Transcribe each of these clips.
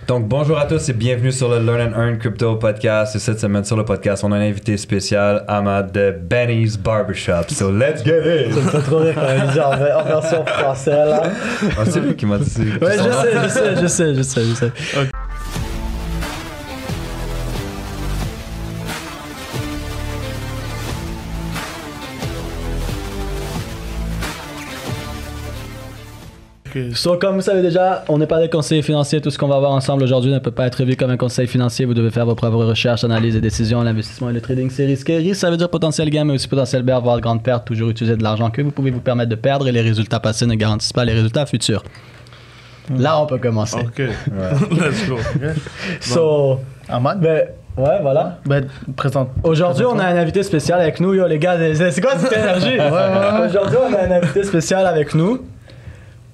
Donc, bonjour à tous et bienvenue sur le Learn and Earn Crypto Podcast. Et cette semaine sur le podcast, on a un invité spécial, Ahmad de Benny's Barbershop. So, let's get it! Ça me fait trop rire quand il dit en version française, là. Ah, c'est lui qui m'a dit ça. Ouais, je sais. Okay. So, comme vous savez déjà, on n'est pas des conseillers financiers. Tout ce qu'on va voir ensemble aujourd'hui ne peut pas être vu comme un conseil financier. Vous devez faire vos propres recherches, analyses et décisions. L'investissement et le trading, c'est risqué. Risque, ça veut dire potentiel gain, mais aussi potentiel bear, voire grande perte. Toujours utiliser de l'argent que vous pouvez vous permettre de perdre et les résultats passés ne garantissent pas les résultats futurs. Là, on peut commencer. Ok, let's go. Okay. So, Ahmad? ben, ouais, voilà. Ben, présente. Aujourd'hui, on a un invité spécial avec nous. Yo, les gars, c'est quoi cette énergie? Aujourd'hui, on a un invité spécial avec nous.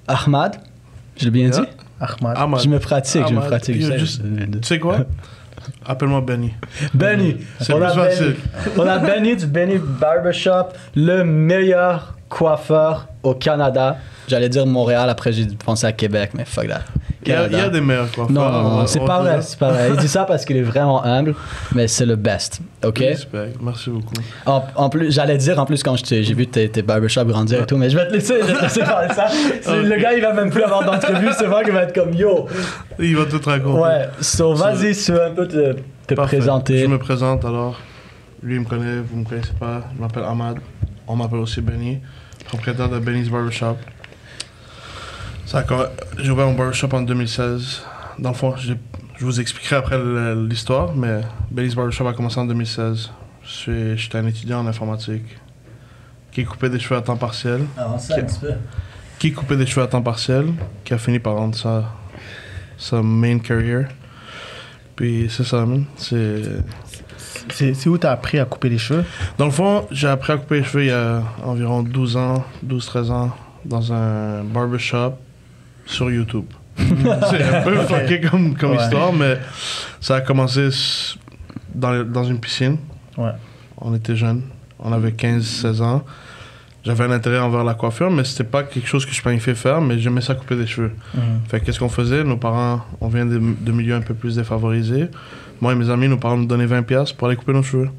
Ahmad, je l'ai bien dit? Ahmad. Je me pratique. Tu sais quoi? Appelle-moi Benny. Benny. C'est plus facile. On a Benny du Benny Barbershop, le meilleur coiffeur au Canada. J'allais dire Montréal, après j'ai pensé à Québec, mais fuck that. Il y a des meilleurs coiffeurs. Non, c'est pas vrai. Il dit ça parce qu'il est vraiment humble, mais c'est le best, ok? Respect, merci beaucoup. En plus, j'allais dire, en plus, quand j'ai vu tes barbershops grandir et tout, mais je vais te laisser parler de ça. Le gars, il va même plus avoir d'entrevue, c'est vrai qu'il va être comme yo. Il va tout raconter. Ouais, so vas-y, si tu veux un peu te présenter. Je me présente alors. Lui, il me connaît, vous me connaissez pas. Je m'appelle Ahmad. On m'appelle aussi Benny, propriétaire de Benny's Barbershop. J'ai ouvert mon barbershop en 2016. Dans le fond, je vous expliquerai après l'histoire, mais Benny's Barbershop a commencé en 2016. J'étais un étudiant en informatique qui coupait des cheveux à temps partiel. Avant ça, un petit peu. Qui coupait des cheveux à temps partiel, qui a fini par rendre ça sa main career. Puis c'est ça, man. C'est où t'as appris à couper les cheveux? Dans le fond, j'ai appris à couper les cheveux il y a environ 12-13 ans, dans un barbershop sur YouTube. C'est un peu fucké comme histoire, mais ça a commencé dans une piscine. Ouais. On était jeunes, on avait 15-16 ans. J'avais un intérêt envers la coiffure, mais c'était pas quelque chose que je planifiais faire, mais j'aimais ça couper des cheveux. Fait qu'est-ce qu'on faisait? Nos parents, on vient de milieux un peu plus défavorisés. Moi et mes amis, nos parents nous donnaient 20$ pour aller couper nos cheveux.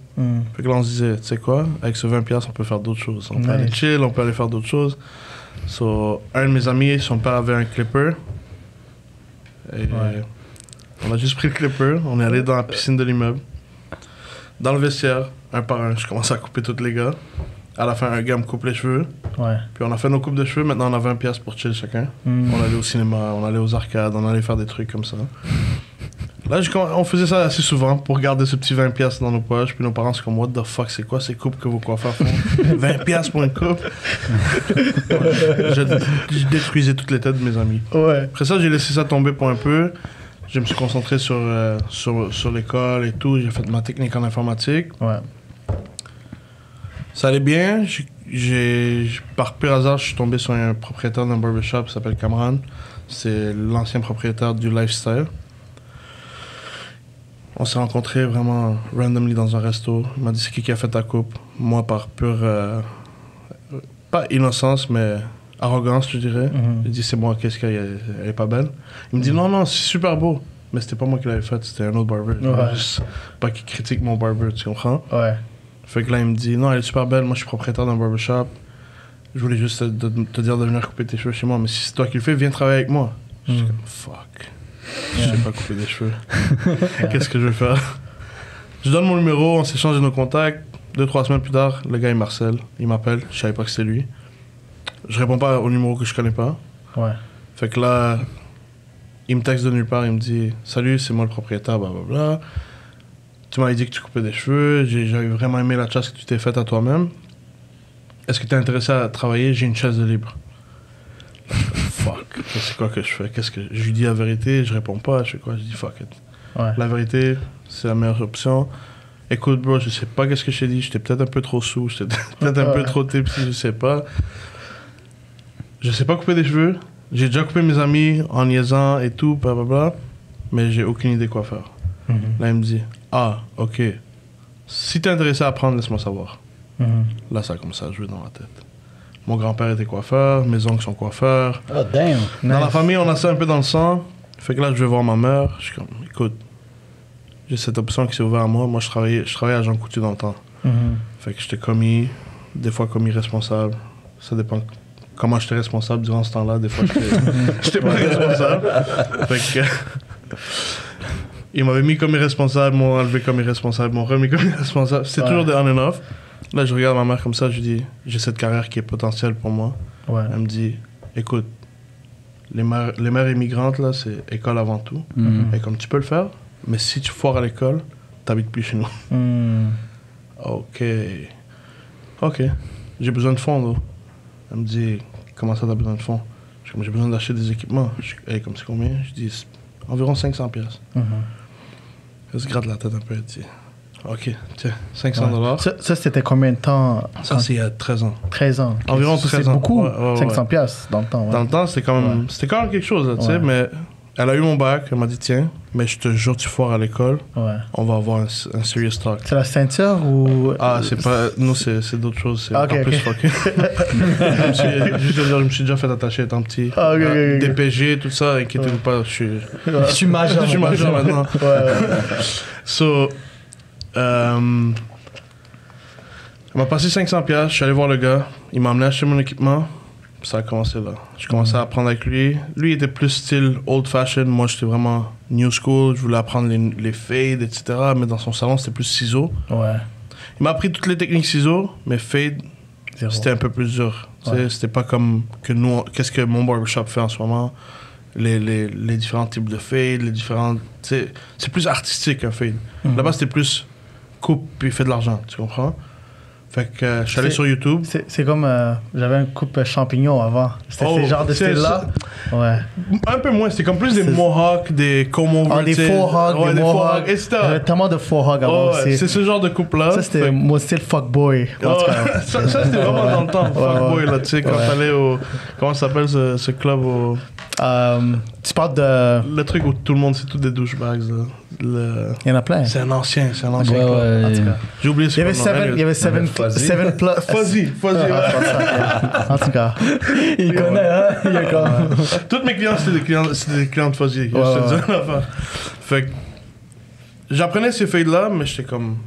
Fait que là, on se disait, tu sais quoi? Avec ce 20$, on peut faire d'autres choses. On peut aller chill, on peut aller faire d'autres choses. So, un de mes amis, son père avait un clipper. Et on a juste pris le clipper, on est allé dans la piscine de l'immeuble. Dans le vestiaire, un par un, je commençais à couper tous les gars. À la fin, un gars me coupe les cheveux. Ouais. Puis on a fait nos coupes de cheveux, maintenant on a 20$ pour chill chacun. On allait au cinéma, on allait aux arcades, on allait faire des trucs comme ça. Là, on faisait ça assez souvent pour garder ce petit 20$ dans nos poches. Puis nos parents, c'est comme, what the fuck, c'est quoi ces coupes que vos coiffeurs font? 20$ pour une coupe? Je détruisais toutes les têtes de mes amis. Ouais. Après ça, j'ai laissé ça tomber pour un peu. Je me suis concentré sur l'école et tout. J'ai fait ma technique en informatique. Ouais. Ça allait bien. Par pur hasard, je suis tombé sur un propriétaire d'un barbershop qui s'appelle Cameron. C'est l'ancien propriétaire du Lifestyle. On s'est rencontrés vraiment randomly dans un resto. Il m'a dit c'est qui a fait ta coupe. Moi, par pure, pas innocence, mais arrogance, je dirais. Il dit c'est moi, qu'est-ce qu'elle est pas belle. Il me dit non, c'est super beau. Mais c'était pas moi qui l'avais fait, c'était un autre barber. Juste pas qu'il critique mon barber, tu comprends? Ouais. Fait que là, il me dit non, elle est super belle. Moi, je suis propriétaire d'un barbershop. Je voulais juste te dire de venir couper tes cheveux chez moi. Mais si c'est toi qui le fais, viens travailler avec moi. Je suis comme fuck. Je sais pas couper des cheveux. Qu'est-ce que je vais faire? Je donne mon numéro, on s'échange nos contacts. 2-3 semaines plus tard, le gars il m'harcèle. Il m'appelle, je savais pas que c'était lui. Je réponds pas au numéro que je connais pas. Ouais. Fait que là, il me texte de nulle part, il me dit salut, c'est moi le propriétaire, blablabla. Tu m'avais dit que tu coupais des cheveux, j'avais vraiment aimé la chasse que tu t'es faite à toi-même. Est-ce que tu es intéressé à travailler? J'ai une chaise de libre. Fuck, c'est quoi que je fais? Je lui dis la vérité, je réponds pas, je fais quoi? Je dis fuck it. Ouais. La vérité, c'est la meilleure option. Écoute, bro, je sais pas qu'est-ce que je t'ai dit, j'étais peut-être un peu trop sous, j'étais peut-être un peu trop tipsy, je sais pas. Je sais pas couper des cheveux. J'ai déjà coupé mes amis en niaisant et tout, blablabla, mais j'ai aucune idée quoi faire. Là, il me dit, ah, ok. Si t'es intéressé à apprendre, laisse-moi savoir. Là, ça a commencé à jouer dans la tête. Mon grand-père était coiffeur, mes oncles sont coiffeurs. Oh, damn! Dans la famille, on a ça un peu dans le sang. Fait que là, je vais voir ma mère. Je suis comme, écoute, j'ai cette option qui s'est ouverte à moi. Moi, je travaillais à Jean Coutu dans le temps. Fait que j'étais commis, des fois commis responsable. Ça dépend comment j'étais responsable durant ce temps-là. Des fois, j'étais pas responsable. Fait que... Ils m'avaient mis comme irresponsable, m'ont enlevé comme irresponsable, m'ont remis comme irresponsable. C'était toujours des on and off. Là, je regarde ma mère comme ça, je lui dis, j'ai cette carrière qui est potentielle pour moi. Elle me dit, écoute, les mères immigrantes, là, c'est école avant tout. Et comme tu peux le faire, mais si tu foires à l'école, t'habites plus chez nous. Ok. J'ai besoin de fonds, là. Elle me dit, comment ça t'as besoin de fonds? J'ai besoin d'acheter des équipements. Hey, comme c'est combien? Je dis, environ 500$. Elle se gratte la tête un peu, elle dit, ok, tiens, $500. Ça, c'était combien de temps? Ça, c'est il y a 13 ans. 13 ans. Environ 13 ans. C'est beaucoup, 500$ dans le temps. Dans le temps, c'était quand même quelque chose, là, tu sais, mais elle a eu mon bac, elle m'a dit, tiens, mais je te jure, tu foires à l'école, on va avoir un serious talk. C'est la ceinture ou... Ah, c'est pas... Nous, c'est d'autres choses, c'est encore plus fucké. Je me suis déjà fait attacher étant petit. DPG, tout ça, inquiétez-vous pas, je suis majeur. Je suis majeur maintenant. So, elle m'a passé $500, je suis allé voir le gars, il m'a amené acheter mon équipement. Ça a commencé là. Je commençais à apprendre avec lui. Lui, il était plus style old fashion. Moi, j'étais vraiment new school. Je voulais apprendre les fades, etc. Mais dans son salon, c'était plus ciseaux. Il m'a appris toutes les techniques ciseaux, mais fade, c'était un peu plus dur. C'était pas comme que nous, qu'est-ce que mon barbershop fait en ce moment. Les différents types de fade, les différents... C'est plus artistique un fade. Là-bas, c'était plus coupe puis fait de l'argent, tu comprends? Fait que je suis allé sur YouTube. C'est comme... j'avais un coupe champignon avant. C'était ce genre de style-là? Un peu moins. C'était comme plus des mohawks, des comb-over. Des faux hogs, des mohawks. J'avais tellement de faux hogs avant aussi. C'est ce genre de coupe-là. Ça, c'était mon style fuckboy. Ça, c'était vraiment dans le temps, fuckboy, là. Tu sais, quand t'allais au... Comment ça s'appelle ce club au... Tu parles de... Le truc où tout le monde, c'est tous des douchebags, là. Il y en a plein. C'est un ancien club. En tout cas. J'ai oublié ce nom. Il y avait Seven Plus. Fuzzy. En tout cas. Il connaît, hein? Il est comme... Tous mes clients, c'était des clients de Fuzzy. Je te dis une affaire. Fait que j'apprenais ces fades-là, mais j'étais comme...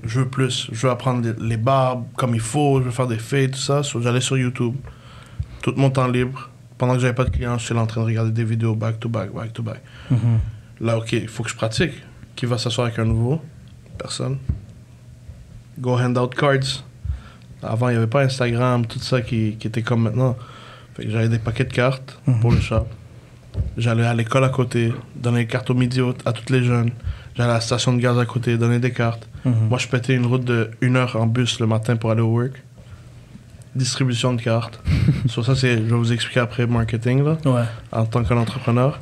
Je veux plus. Je veux apprendre les barbes comme il faut. Je veux faire des fades, tout ça. J'allais sur YouTube. Tout mon temps libre. Pendant que j'avais pas de clients, j'étais là en train de regarder des vidéos back to back. Là, ok, il faut que je pratique. Qui va s'asseoir avec un nouveau? Personne. Go hand out cards. Avant, il n'y avait pas Instagram, tout ça qui était comme maintenant. Fait que j'avais des paquets de cartes pour le shop. J'allais à l'école à côté, donner des cartes au midi à tous les jeunes. J'allais à la station de gaz à côté, donner des cartes. Moi, je pétais une route de 1 heure en bus le matin pour aller au work. Distribution de cartes. Sur ça, je vais vous expliquer après marketing, là, en tant qu'entrepreneur.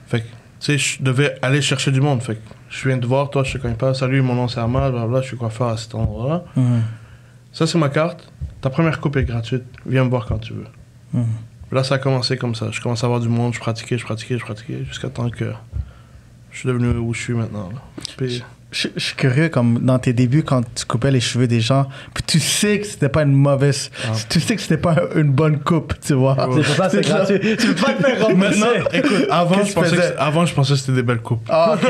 Fait que, tu sais, je devais aller chercher du monde. Fait que, je viens de voir, toi, je te connais pas. Salut, mon nom c'est Ahmad, blablabla, je suis coiffeur à cet endroit-là. Ça, c'est ma carte. Ta première coupe est gratuite. Viens me voir quand tu veux. Là, ça a commencé comme ça. Je commençais à avoir du monde, je pratiquais, jusqu'à temps que je suis devenu où je suis maintenant. Là. Puis, je suis curieux, comme dans tes débuts, quand tu coupais les cheveux des gens, puis tu sais que c'était pas une mauvaise... Tu sais que c'était pas une bonne coupe, tu vois. C'est pour ça que c'est gratuit. Tu peux pas te faire rembourser. Maintenant, écoute, avant, je pensais que c'était des belles coupes. Ok.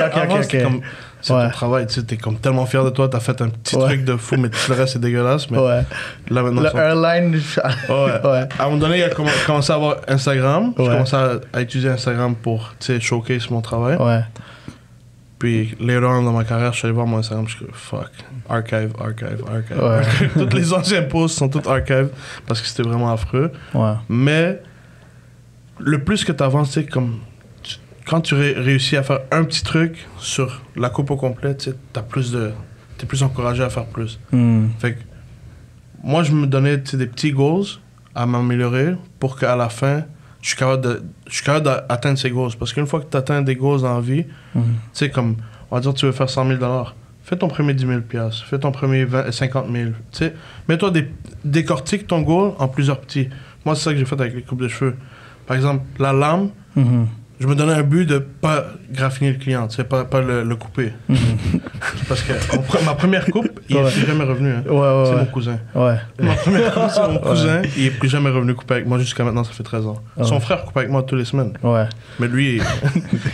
C'est ton travail, tu sais, t'es comme tellement fier de toi, t'as fait un petit truc de fou, mais tout le reste c'est dégueulasse. Mais là maintenant, le airline. À un moment donné, il a commencé à avoir Instagram. Je commençais à utiliser Instagram pour, tu sais, showcase mon travail. Puis, later on dans ma carrière, je suis allé voir mon Instagram, je suis comme, fuck, archive. Tous les anciens posts sont tous archives parce que c'était vraiment affreux. Mais, le plus que tu avances, tu sais, comme, quand tu réussis à faire un petit truc sur la coupe au complet, tu sais, t'es plus encouragé à faire plus. Fait que, moi, je me donnais, tu sais, des petits goals à m'améliorer pour qu'à la fin, je suis capable d'atteindre ces goals. Parce qu'une fois que tu atteins des goals dans la vie, tu sais, comme, on va dire, tu veux faire 100 000 $. Fais ton premier 10 000 $. Fais ton premier 50 000 $. Tu sais, mets-toi décortique ton goal en plusieurs petits. Moi, c'est ça que j'ai fait avec les coupes de cheveux. Par exemple, la lame, je me donnais un but de pas graffiner le client, tu sais, pas le couper. Parce que ma première coupe, il est plus jamais revenu. Hein. C'est mon cousin. Ma première coupe, c'est mon cousin, il est plus jamais revenu couper avec moi jusqu'à maintenant, ça fait 13 ans. Son frère coupe avec moi toutes les semaines. Mais lui,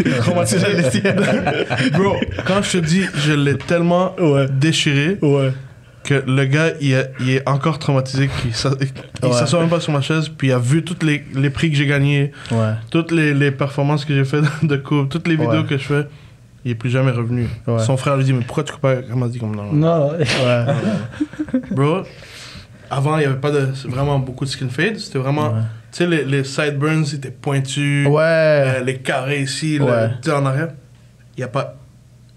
il est traumatisé. Bro, quand je te dis, je l'ai tellement déchiré que le gars, il est encore traumatisé, il s'assoit même pas sur ma chaise, puis il a vu tous les prix que j'ai gagnés, toutes les performances que j'ai fait de coupe, toutes les vidéos que je fais. Il est plus jamais revenu. Son frère lui dit, mais pourquoi tu coupes pas? Il m'a dit comme non. Bro, avant, il n'y avait pas vraiment beaucoup de skin fade. C'était vraiment, tu sais, les sideburns étaient pointus, les carrés ici, tu sais, en arrière. Il n'y a pas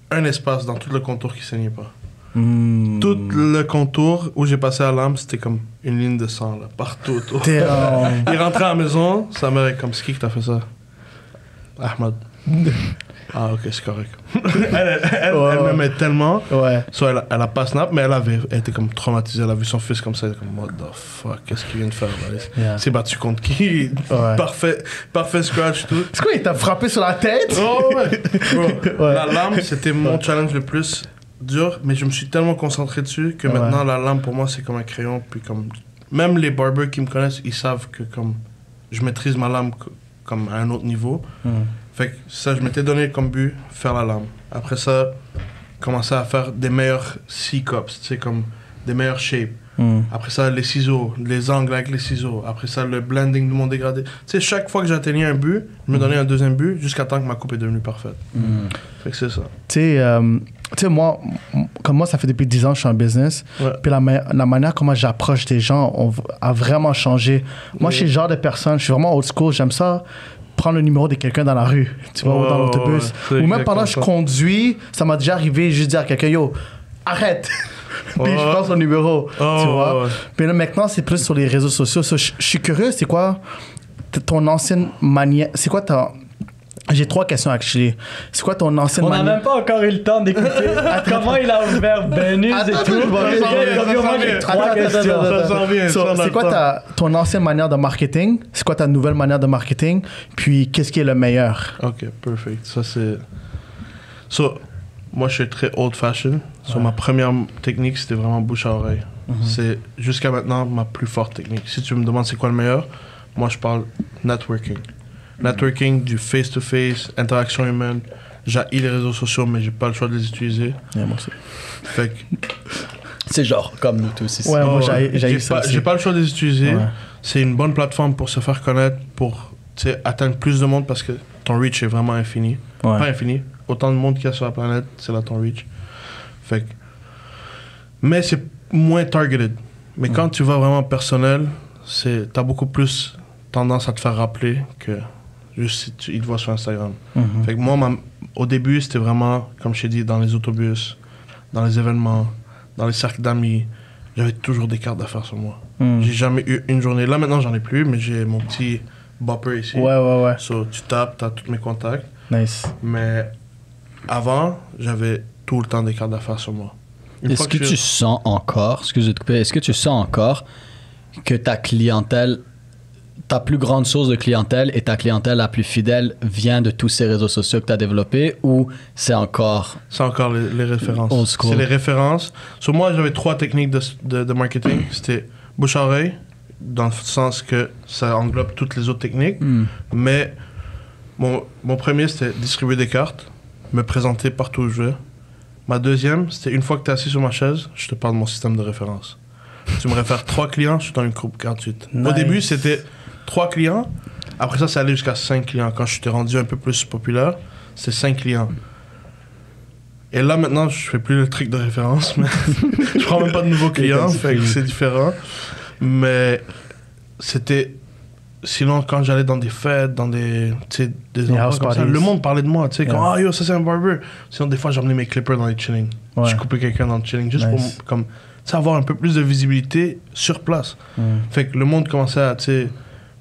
un espace dans tout le contour qui saignait pas. Tout le contour où j'ai passé la lame, c'était comme une ligne de sang, là, partout autour. Il rentrait à la maison, sa mère est comme, c'est qui t'a fait ça? Ahmad. Ah, ok, c'est correct. elle m'aimait tellement. So, elle a pas snap, mais elle était comme traumatisée. Elle a vu son fils comme ça. Elle était comme, what the fuck, qu'est-ce qu'il vient de faire? Il s'est battu contre qui? Parfait scratch, tout. C'est quoi, il t'a frappé sur la tête? Bro, la lame, c'était mon challenge le plus dur, mais je me suis tellement concentré dessus que maintenant, la lame, pour moi, c'est comme un crayon. Puis comme, même les barbers qui me connaissent, ils savent que comme je maîtrise ma lame comme à un autre niveau. Fait que ça, je m'étais donné comme but, faire la lame. Après ça, commencer à faire des meilleurs C-cups, tu sais, comme des meilleurs shapes. Après ça, les ciseaux, les angles avec les ciseaux. Après ça, le blending de mon dégradé. Tu sais, chaque fois que j'atteignais un but, je me donnais un deuxième but jusqu'à temps que ma coupe est devenue parfaite. Fait que c'est ça. Tu sais, moi, comme moi, ça fait depuis 10 ans que je suis en business. Puis la manière comment j'approche des gens a vraiment changé. Moi, je suis le genre de personne, je suis vraiment old school, j'aime ça. Prendre le numéro de quelqu'un dans la rue, tu vois, ou dans l'autobus. Ou même pendant que je conduis, ça m'a déjà arrivé juste dire à quelqu'un, yo, arrête! Puis je prends son numéro, tu vois. Puis là, maintenant, c'est plus sur les réseaux sociaux. So, je suis curieux, c'est quoi ton ancienne manière... C'est quoi ta... J'ai 3 questions, actually. C'est quoi ton ancienne manière... On n'a même pas encore eu le temps d'écouter comment il a ouvert Benus et tout. J'ai 3 questions. C'est quoi ton ancienne manière de marketing? C'est quoi ta nouvelle manière de marketing? Puis, qu'est-ce qui est le meilleur? OK, perfect. Ça, c'est... Moi, je suis très old-fashioned. Ma première technique, c'était vraiment bouche à oreille. C'est, jusqu'à maintenant, ma plus forte technique. Si tu me demandes c'est quoi le meilleur, moi, je parle networking. Networking, du face-to-face, interaction humaine. J'haïs les réseaux sociaux, mais j'ai pas le choix de les utiliser. Moi aussi. Fait que... C'est genre comme nous tous ici. Moi, j'haïs ça aussi. J'ai pas le choix de les utiliser. C'est une bonne plateforme pour se faire connaître, pour atteindre plus de monde parce que ton reach est vraiment infini. Pas infini. Autant de monde qu'il y a sur la planète, c'est là ton reach. Fait que... Mais c'est moins targeted. Mais quand tu vas vraiment personnel, t'as beaucoup plus tendance à te faire rappeler que juste si il te voit sur Instagram. Fait que moi, au début, c'était vraiment, comme je t'ai dit, dans les autobus, dans les événements, dans les cercles d'amis. J'avais toujours des cartes d'affaires sur moi. J'ai jamais eu une journée. Là, maintenant, j'en ai plus, mais j'ai mon petit bopper ici. So, tu tapes, t'as tous mes contacts. Nice. Mais avant, j'avais tout le temps des cartes d'affaires sur moi. Est-ce que tu sens encore, excusez de couper, est-ce que tu sens encore que ta clientèle, ta plus grande source de clientèle et ta clientèle la plus fidèle vient de tous ces réseaux sociaux que tu as développés ou c'est encore... C'est encore les références. Old school. C'est les références. Sur moi, j'avais 3 techniques de marketing. C'était bouche à oreille, dans le sens que ça englobe toutes les autres techniques. Mais mon premier, c'était distribuer des cartes, me présenter partout où je vais. Ma deuxième, c'était une fois que tu es assis sur ma chaise, je te parle de mon système de référence. Tu me réfères 3 clients, je suis dans une groupe gratuite. Nice. Au début, c'était 3 clients. Après ça, ça allait jusqu'à 5 clients. Quand je t'ai rendu un peu plus populaire, c'est 5 clients. Et là, maintenant, je fais plus le truc de référence, mais je prends même pas de nouveaux clients, fait que c'est différent. Mais c'était... Sinon, quand j'allais dans des fêtes, dans des endroits comme ça, le monde parlait de moi, tu sais, comme « Ah, yo, ça c'est un barber ». Sinon, des fois, j'emmenais mes clippers dans les chilling. Je coupais quelqu'un dans le chilling, juste pour comme, avoir un peu plus de visibilité sur place. Fait que le monde commençait à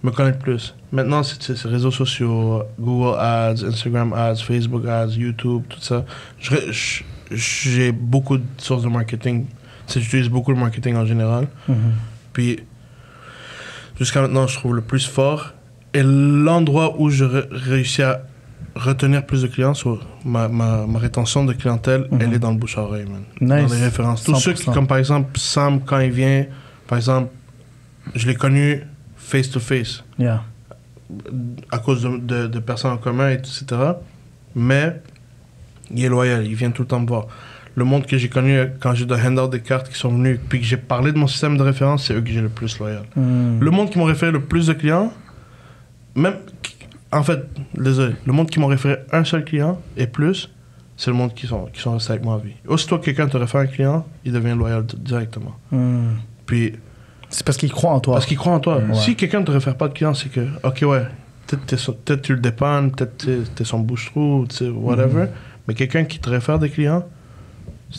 me connaître plus. Maintenant, c'est réseaux sociaux, Google Ads, Instagram Ads, Facebook Ads, YouTube, tout ça. J'ai beaucoup de sources de marketing. J'utilise beaucoup le marketing en général. Puis... Jusqu'à maintenant, je trouve le plus fort. Et l'endroit où je réussis à retenir plus de clients. Ma rétention de clientèle, elle est dans le bouche à oreille, man. Nice. Dans les références. Tous 100%. ceux qui, comme par exemple, Sam, quand il vient, par exemple, je l'ai connu face to face. Yeah. À cause de personnes en commun, etc. Mais il est loyal, il vient tout le temps me voir. Le monde que j'ai connu quand j'ai de hand-out des cartes qui sont venus, puis que j'ai parlé de mon système de référence, c'est eux que j'ai le plus loyal. Le monde qui m'ont référé le plus de clients, même, en fait, désolé, le monde qui m'ont référé un seul client et plus, c'est le monde qui sont restés avec moi à vie. Aussitôt que quelqu'un te réfère un client, il devient loyal directement. Puis, C'est parce qu'ils croient en toi. parce qu'il croit en toi. Ouais. Si quelqu'un ne te réfère pas de client, c'est que, ok, ouais, peut-être tu le dépannes, peut-être t'es son bouche-trou, whatever. Mais quelqu'un qui te réfère des clients,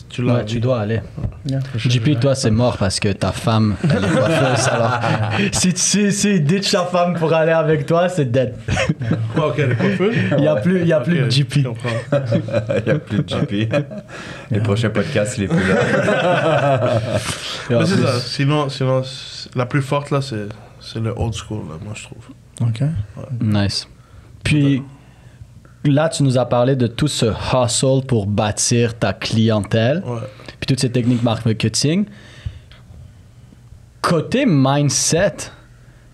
tu l'as. Ouais, tu dois aller. Yeah, for sure. JP, toi, c'est mort parce que ta femme, elle est coiffeuse. Alors, si ditch ta femme pour aller avec toi, c'est dead. Ah, ok, les coiffeurs. Il y a plus de JP. Je comprends. Il n'y a plus de JP. Les prochains podcasts, il est plus là. Mais c'est ça. Sinon, la plus forte, là, c'est le old school, là, moi, je trouve. OK. Nice. Puis là, tu nous as parlé de tout ce hustle pour bâtir ta clientèle, Ouais. puis toutes ces techniques marketing. Côté mindset,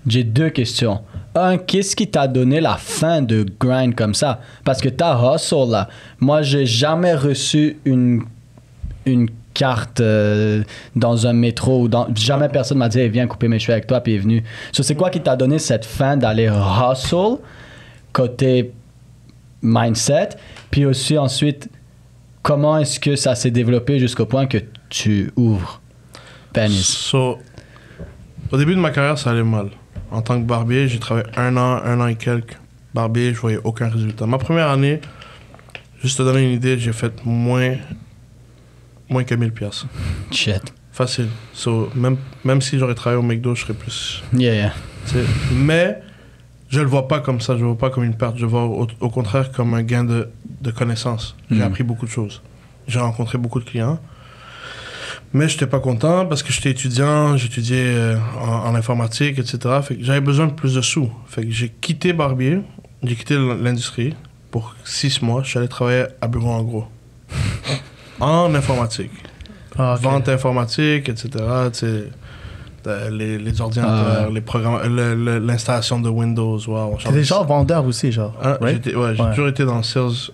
j'ai 2 questions. Un, qu'est-ce qui t'a donné la fin de grind comme ça? Parce que ta hustle, là, moi, j'ai jamais reçu une carte dans un métro ou jamais personne m'a dit hey, viens couper mes cheveux avec toi puis est venu. So, c'est quoi qui t'a donné cette fin d'aller hustle côté mindset, puis aussi ensuite comment est-ce que ça s'est développé jusqu'au point que tu ouvres Benny's? So, au début de ma carrière, ça allait mal. En tant que barbier, j'ai travaillé un an et quelques. Barbier, je voyais aucun résultat. Ma première année, juste te donner une idée, j'ai fait moins que 1000 piastres. Shit. Facile. So, même si j'aurais travaillé au McDo, je serais plus... Yeah. t'sais. Mais je le vois pas comme ça, je le vois pas comme une perte, je le vois au contraire comme un gain de connaissances. J'ai appris beaucoup de choses. J'ai rencontré beaucoup de clients. Mais j'étais pas content parce que j'étais étudiant, j'étudiais en informatique, etc. Fait que j'avais besoin de plus de sous. Fait que j'ai quitté Barbier, j'ai quitté l'industrie pour 6 mois. Je suis allé travailler à Bureau en gros. En informatique. Ah, ok. Vente informatique, etc. Les ordinateurs, les programmes, l'installation de Windows. Wow, T'es des gens vendeurs aussi, genre. Hein, right? j'ai Ouais. toujours été dans le sales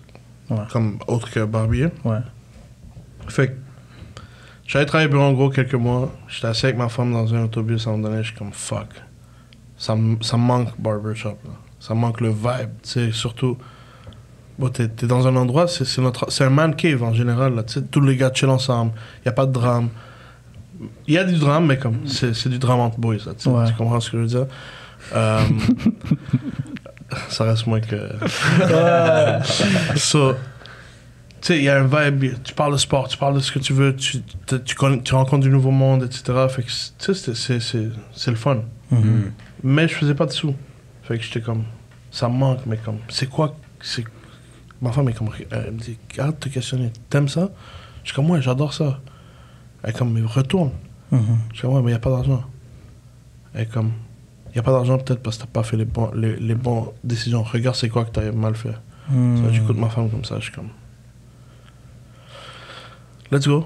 Ouais. comme autre que barbier. Ouais. Fait que j'allais travailler bureau en gros quelques mois. J'étais assis avec ma femme dans un autobus à un moment donné. Je suis comme fuck. Ça me manque barbershop. Là. Ça me manque le vibe. Tu sais, surtout. Bon, t'es dans un endroit, c'est un man cave en général. Là, tous les gars chillent ensemble. Il n'y a pas de drame. Il y a du drame, mais comme c'est du drame entre boys. Là, Ouais. Tu comprends ce que je veux dire? Ça reste moins que. So, tu sais, il y a un vibe. Tu parles de sport, tu parles de ce que tu veux, tu rencontres du nouveau monde, etc. Fait que, tu sais, c'est le fun. Mais je faisais pas de sous. Fait que j'étais comme, ça me manque, mais comme, c'est quoi? Ma femme est comme, elle me dit, arrête de te questionner, t'aimes ça? Je suis comme, ouais, j'adore ça. Elle est comme, mais retourne. Je suis comme, ouais, mais il n'y a pas d'argent. Elle est comme, il n'y a pas d'argent peut-être parce que tu n'as pas fait les bonnes décisions. Regarde, c'est quoi que tu as mal fait. Ça, j'écoute ma femme comme ça, je suis comme, let's go.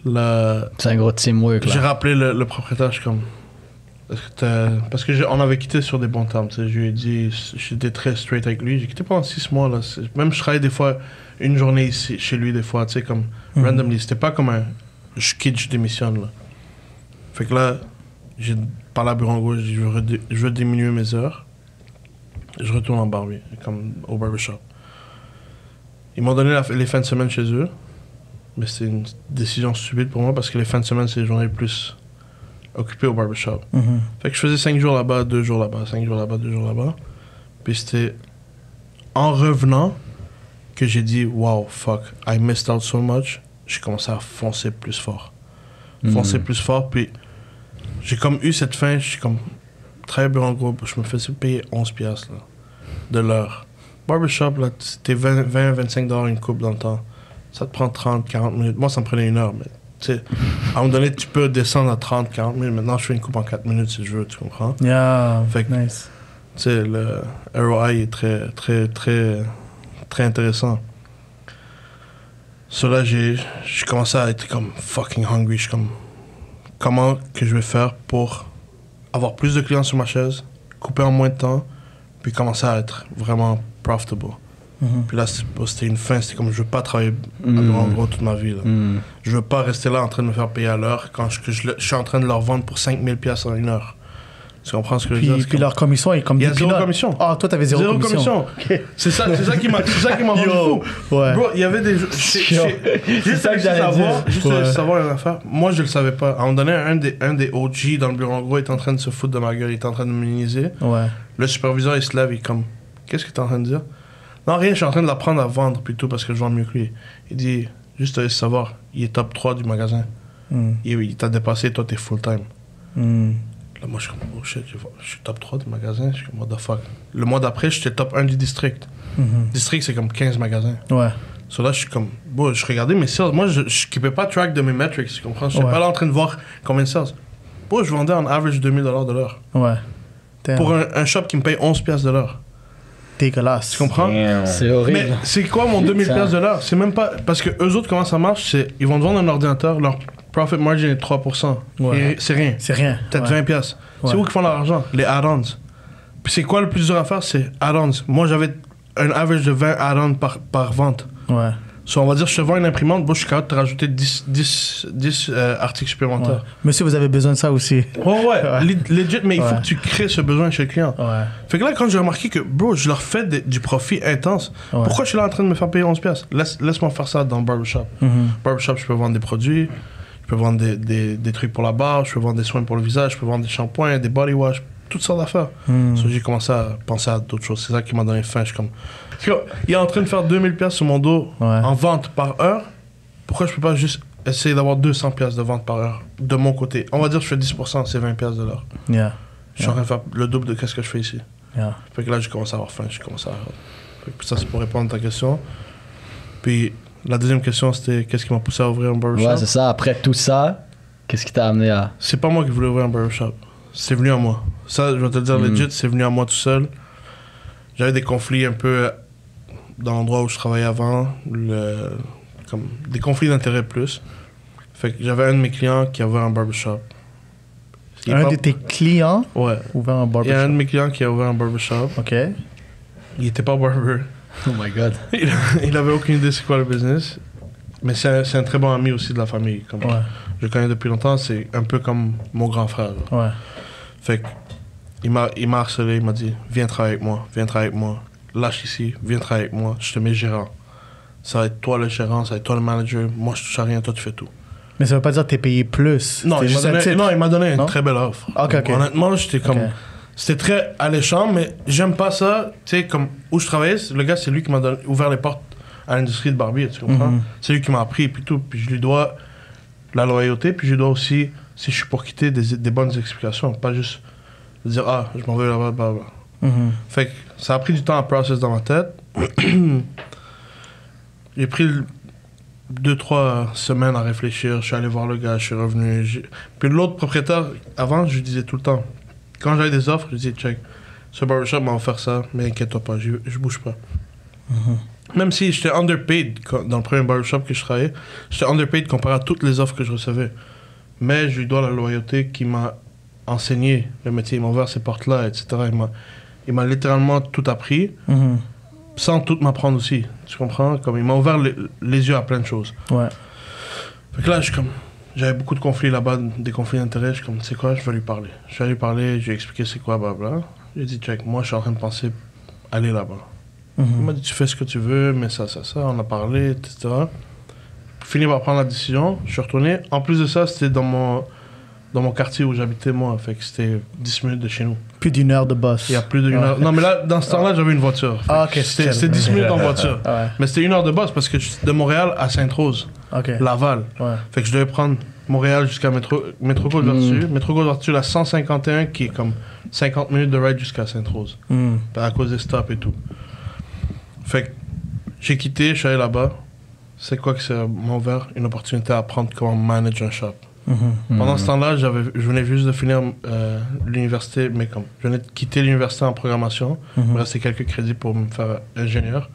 C'est un gros teamwork J'ai là. rappelé le propriétaire, je suis comme, parce qu'on avait quitté sur des bons termes. Je lui ai dit, j'étais très straight avec lui. J'ai quitté pendant 6 mois. Là. Même je travaillais des fois une journée ici, chez lui, des fois, tu sais, comme randomly. C'était pas comme un je quitte, je démissionne. Là. Fait que là, j'ai parlé à Bureau en gros, j'ai dit, je veux diminuer mes heures. Je retourne en barbier, comme au barbershop. Ils m'ont donné les fins de semaine chez eux. Mais c'était une décision stupide pour moi parce que les fins de semaine, c'est les journées plus occupé au barbershop. Fait que je faisais 5 jours là-bas, 2 jours là-bas, 5 jours là-bas, 2 jours là-bas. Puis c'était en revenant que j'ai dit, wow, fuck, I missed out so much. J'ai commencé à foncer plus fort. Foncer plus fort, puis j'ai comme eu cette fin, je suis comme très bien en gros, je me faisais payer 11 piastres là, de l'heure. Barbershop, là, c'était 20-25$ une coupe dans le temps. Ça te prend 30-40 minutes. Moi, ça me prenait 1 heure, mais tu sais, à un moment donné, tu peux descendre à 30-40 minutes. Maintenant, je fais une coupe en 4 minutes si je veux, tu comprends? Yeah, Fait que, nice. Tu sais, le ROI est très, très, très, très intéressant. So là, j'ai commencé à être comme fucking hungry. Je suis comme, comment que je vais faire pour avoir plus de clients sur ma chaise, couper en moins de temps, puis commencer à être vraiment profitable. Puis là, c'était une fin. C'était comme, je veux pas travailler en gros toute ma vie. Là. Je veux pas rester là en train de me faire payer à l'heure quand je suis en train de leur vendre pour 5 000 $ en une heure. Tu comprends ce que je veux dire? Puis leur commission est comme il y a des zéro peanuts. commission. Ah, toi, t'avais zéro commission. Okay. C'est ça qui m'a rendu fou. Ouais. Bro, il y avait des... Juste ça que j'allais dire. Juste savoir une affaire. Moi, je le savais pas. À un moment donné, un des OG dans le bureau, en gros, il est en train de se foutre de ma gueule. Il est en train de me minimiser. Ouais. Le superviseur, il se lève, il est comme... Qu'est-ce que tu es en train de dire? Non, rien, je suis en train de l'apprendre à vendre plutôt parce que je vends mieux que lui. Il dit, juste te laisse savoir, il est top 3 du magasin. Il t'a dépassé, toi, t'es full-time. Là, moi, je suis comme, oh shit, je suis top 3 du magasin. Je suis comme, what the fuck. Le mois d'après, j'étais top 1 du district. District, c'est comme 15 magasins. Ouais. So là, je suis comme, bon, je regardais mes sales. Moi, je ne pas track de mes metrics, tu comprends? Je suis pas là en train de voir combien de sales. Bon, je vendais en average $2,000 de l'heure. Ouais. Damn. Pour un shop qui me paye 11 piastres de l'heure. Dégueulasse. Tu comprends? C'est horrible. Mais c'est quoi mon 2000 piastres de l'heure? C'est même pas... Parce que eux autres, comment ça marche? C'est ils vont te vendre un ordinateur, leur profit margin est 3%. Ouais. Et c'est rien. C'est rien. Peut-être 20 piastres. Ouais. C'est où qu'ils font l'argent? Les add-ons. Puis c'est quoi le plus dur à faire? C'est add-ons. Moi, j'avais un average de 20 add-ons par vente. Ouais. So, on va dire, je te vends une imprimante, bon, je suis capable de te rajouter 10 articles supplémentaires. Ouais. Monsieur, vous avez besoin de ça aussi. Ouais. Legit, mais il faut que tu crées ce besoin chez le client. Ouais. Fait que là, quand j'ai remarqué que, bro, je leur fais du profit intense, pourquoi je suis là en train de me faire payer 11 piastres? Laisse-moi faire ça dans le barbershop. Barbershop, je peux vendre des produits, je peux vendre des trucs pour la barbe, je peux vendre des soins pour le visage, je peux vendre des shampoings, des body wash, toutes sortes d'affaires. So, j'ai commencé à penser à d'autres choses. C'est ça qui m'a donné faim. Je suis comme... Il est en train de faire 2000 piastres sur mon dos en vente par heure. Pourquoi je peux pas juste essayer d'avoir 200 piastres de vente par heure de mon côté? On va dire que je fais 10%, c'est 20 piastres de l'heure. Yeah. Je suis en train de faire le double de ce que je fais ici. Yeah. Fait que là, j'ai commencé à avoir faim. Fait que ça, c'est pour répondre à ta question. Puis la deuxième question, c'était qu'est-ce qui m'a poussé à ouvrir un barbershop? Ouais, c'est ça. Après tout ça, qu'est-ce qui t'a amené à... C'est pas moi qui voulais ouvrir un barbershop. C'est venu à moi. Ça, je vais te le dire legit, c'est venu à moi tout seul. J'avais des conflits un peu dans l'endroit où je travaillais avant, comme des conflits d'intérêt plus. Fait que j'avais un de mes clients qui a ouvert un barbershop. Un de tes clients Ouais. ouvert un Il y barbershop. a un de mes clients qui a ouvert un barbershop. OK. Il était pas barber. Oh my God. Il avait aucune idée c'est quoi le business. Mais c'est un très bon ami aussi de la famille. Comme je le connais depuis longtemps, c'est un peu comme mon grand frère. Là. Ouais. Fait que il m'a harcelé, il m'a dit viens travailler avec moi, lâche ici, viens travailler avec moi, je te mets gérant. Ça va être toi le gérant, ça va être toi le manager, moi je touche à rien, toi tu fais tout. Mais ça veut pas dire que t'es payé plus. Non, il m'a donné une très belle offre. Ok. Honnêtement, j'étais comme... Okay. C'était très alléchant, mais j'aime pas ça. Tu sais, comme où je travaillais, le gars, c'est lui qui m'a ouvert les portes à l'industrie de barbier, tu comprends? C'est lui qui m'a appris, puis tout. Puis je lui dois la loyauté, puis je lui dois aussi, si je suis pour quitter, des bonnes explications. Pas juste dire, ah, je m'en vais là-bas, blablabla. Fait que ça a pris du temps à process dans ma tête. J'ai pris 2-3 semaines à réfléchir. Je suis allé voir le gars, je suis revenu. Puis l'autre propriétaire, avant, je lui disais tout le temps, quand j'avais des offres, je disais, check, ce barbershop m'a offert ça, mais inquiète-toi pas, je bouge pas. Même si j'étais underpaid dans le premier barbershop que je travaillais, j'étais underpaid comparé à toutes les offres que je recevais. Mais je lui dois la loyauté qui m'a enseigné le métier. Il m'a ouvert ces portes-là, etc. Il m'a littéralement tout appris, sans tout m'apprendre aussi. Tu comprends? Comme il m'a ouvert les yeux à plein de choses. Ouais. Fait que là, j'avais beaucoup de conflits là-bas, des conflits d'intérêts. Je suis comme, tu sais quoi, je vais lui parler. Je vais lui parler, je lui ai expliqué c'est quoi, blablabla. J'ai dit, check, moi, je suis en train de penser aller là-bas. Il m'a dit, tu fais ce que tu veux, mais ça. On a parlé, etc. Fini par prendre la décision. Je suis retourné. En plus de ça, c'était dans mon quartier où j'habitais, moi. Fait que c'était 10 minutes de chez nous. Plus d'une heure de boss. Il y a plus d'une heure. Non, mais là, dans ce temps-là, j'avais une voiture. Ah, ok. C'était 10 minutes en voiture. Mais c'était 1 heure de boss parce que de Montréal à Sainte-Rose, Laval. Fait que je devais prendre Montréal jusqu'à Métro-Côte-Vertu. Métro-Côte-Vertu, la 151, qui est comme 50 minutes de ride jusqu'à Sainte-Rose. À cause des stops et tout. Fait que j'ai quitté, je suis allé là-bas. C'est quoi que ça m'a ouvert? Une opportunité à apprendre comment manager un shop. Pendant ce temps-là, je venais juste de finir l'université, mais je venais de quitter l'université en programmation. Il me restait quelques crédits pour me faire ingénieur.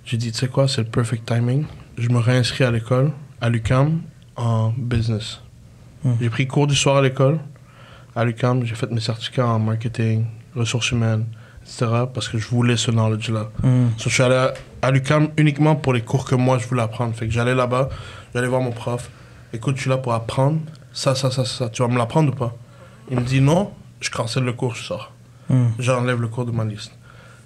J'ai dit, tu sais quoi, c'est le perfect timing. Je me réinscris à l'école, à l'UQAM, en business. J'ai pris cours du soir à l'école, à l'UQAM. J'ai fait mes certificats en marketing, ressources humaines, etc. parce que je voulais ce knowledge-là. So, je suis allé à l'UQAM uniquement pour les cours que moi, je voulais apprendre. Fait que j'allais là-bas, j'allais voir mon prof. Écoute, je suis là pour apprendre ça. Tu vas me l'apprendre ou pas? Il me dit non, je cancelle le cours, je sors. J'enlève le cours de ma liste.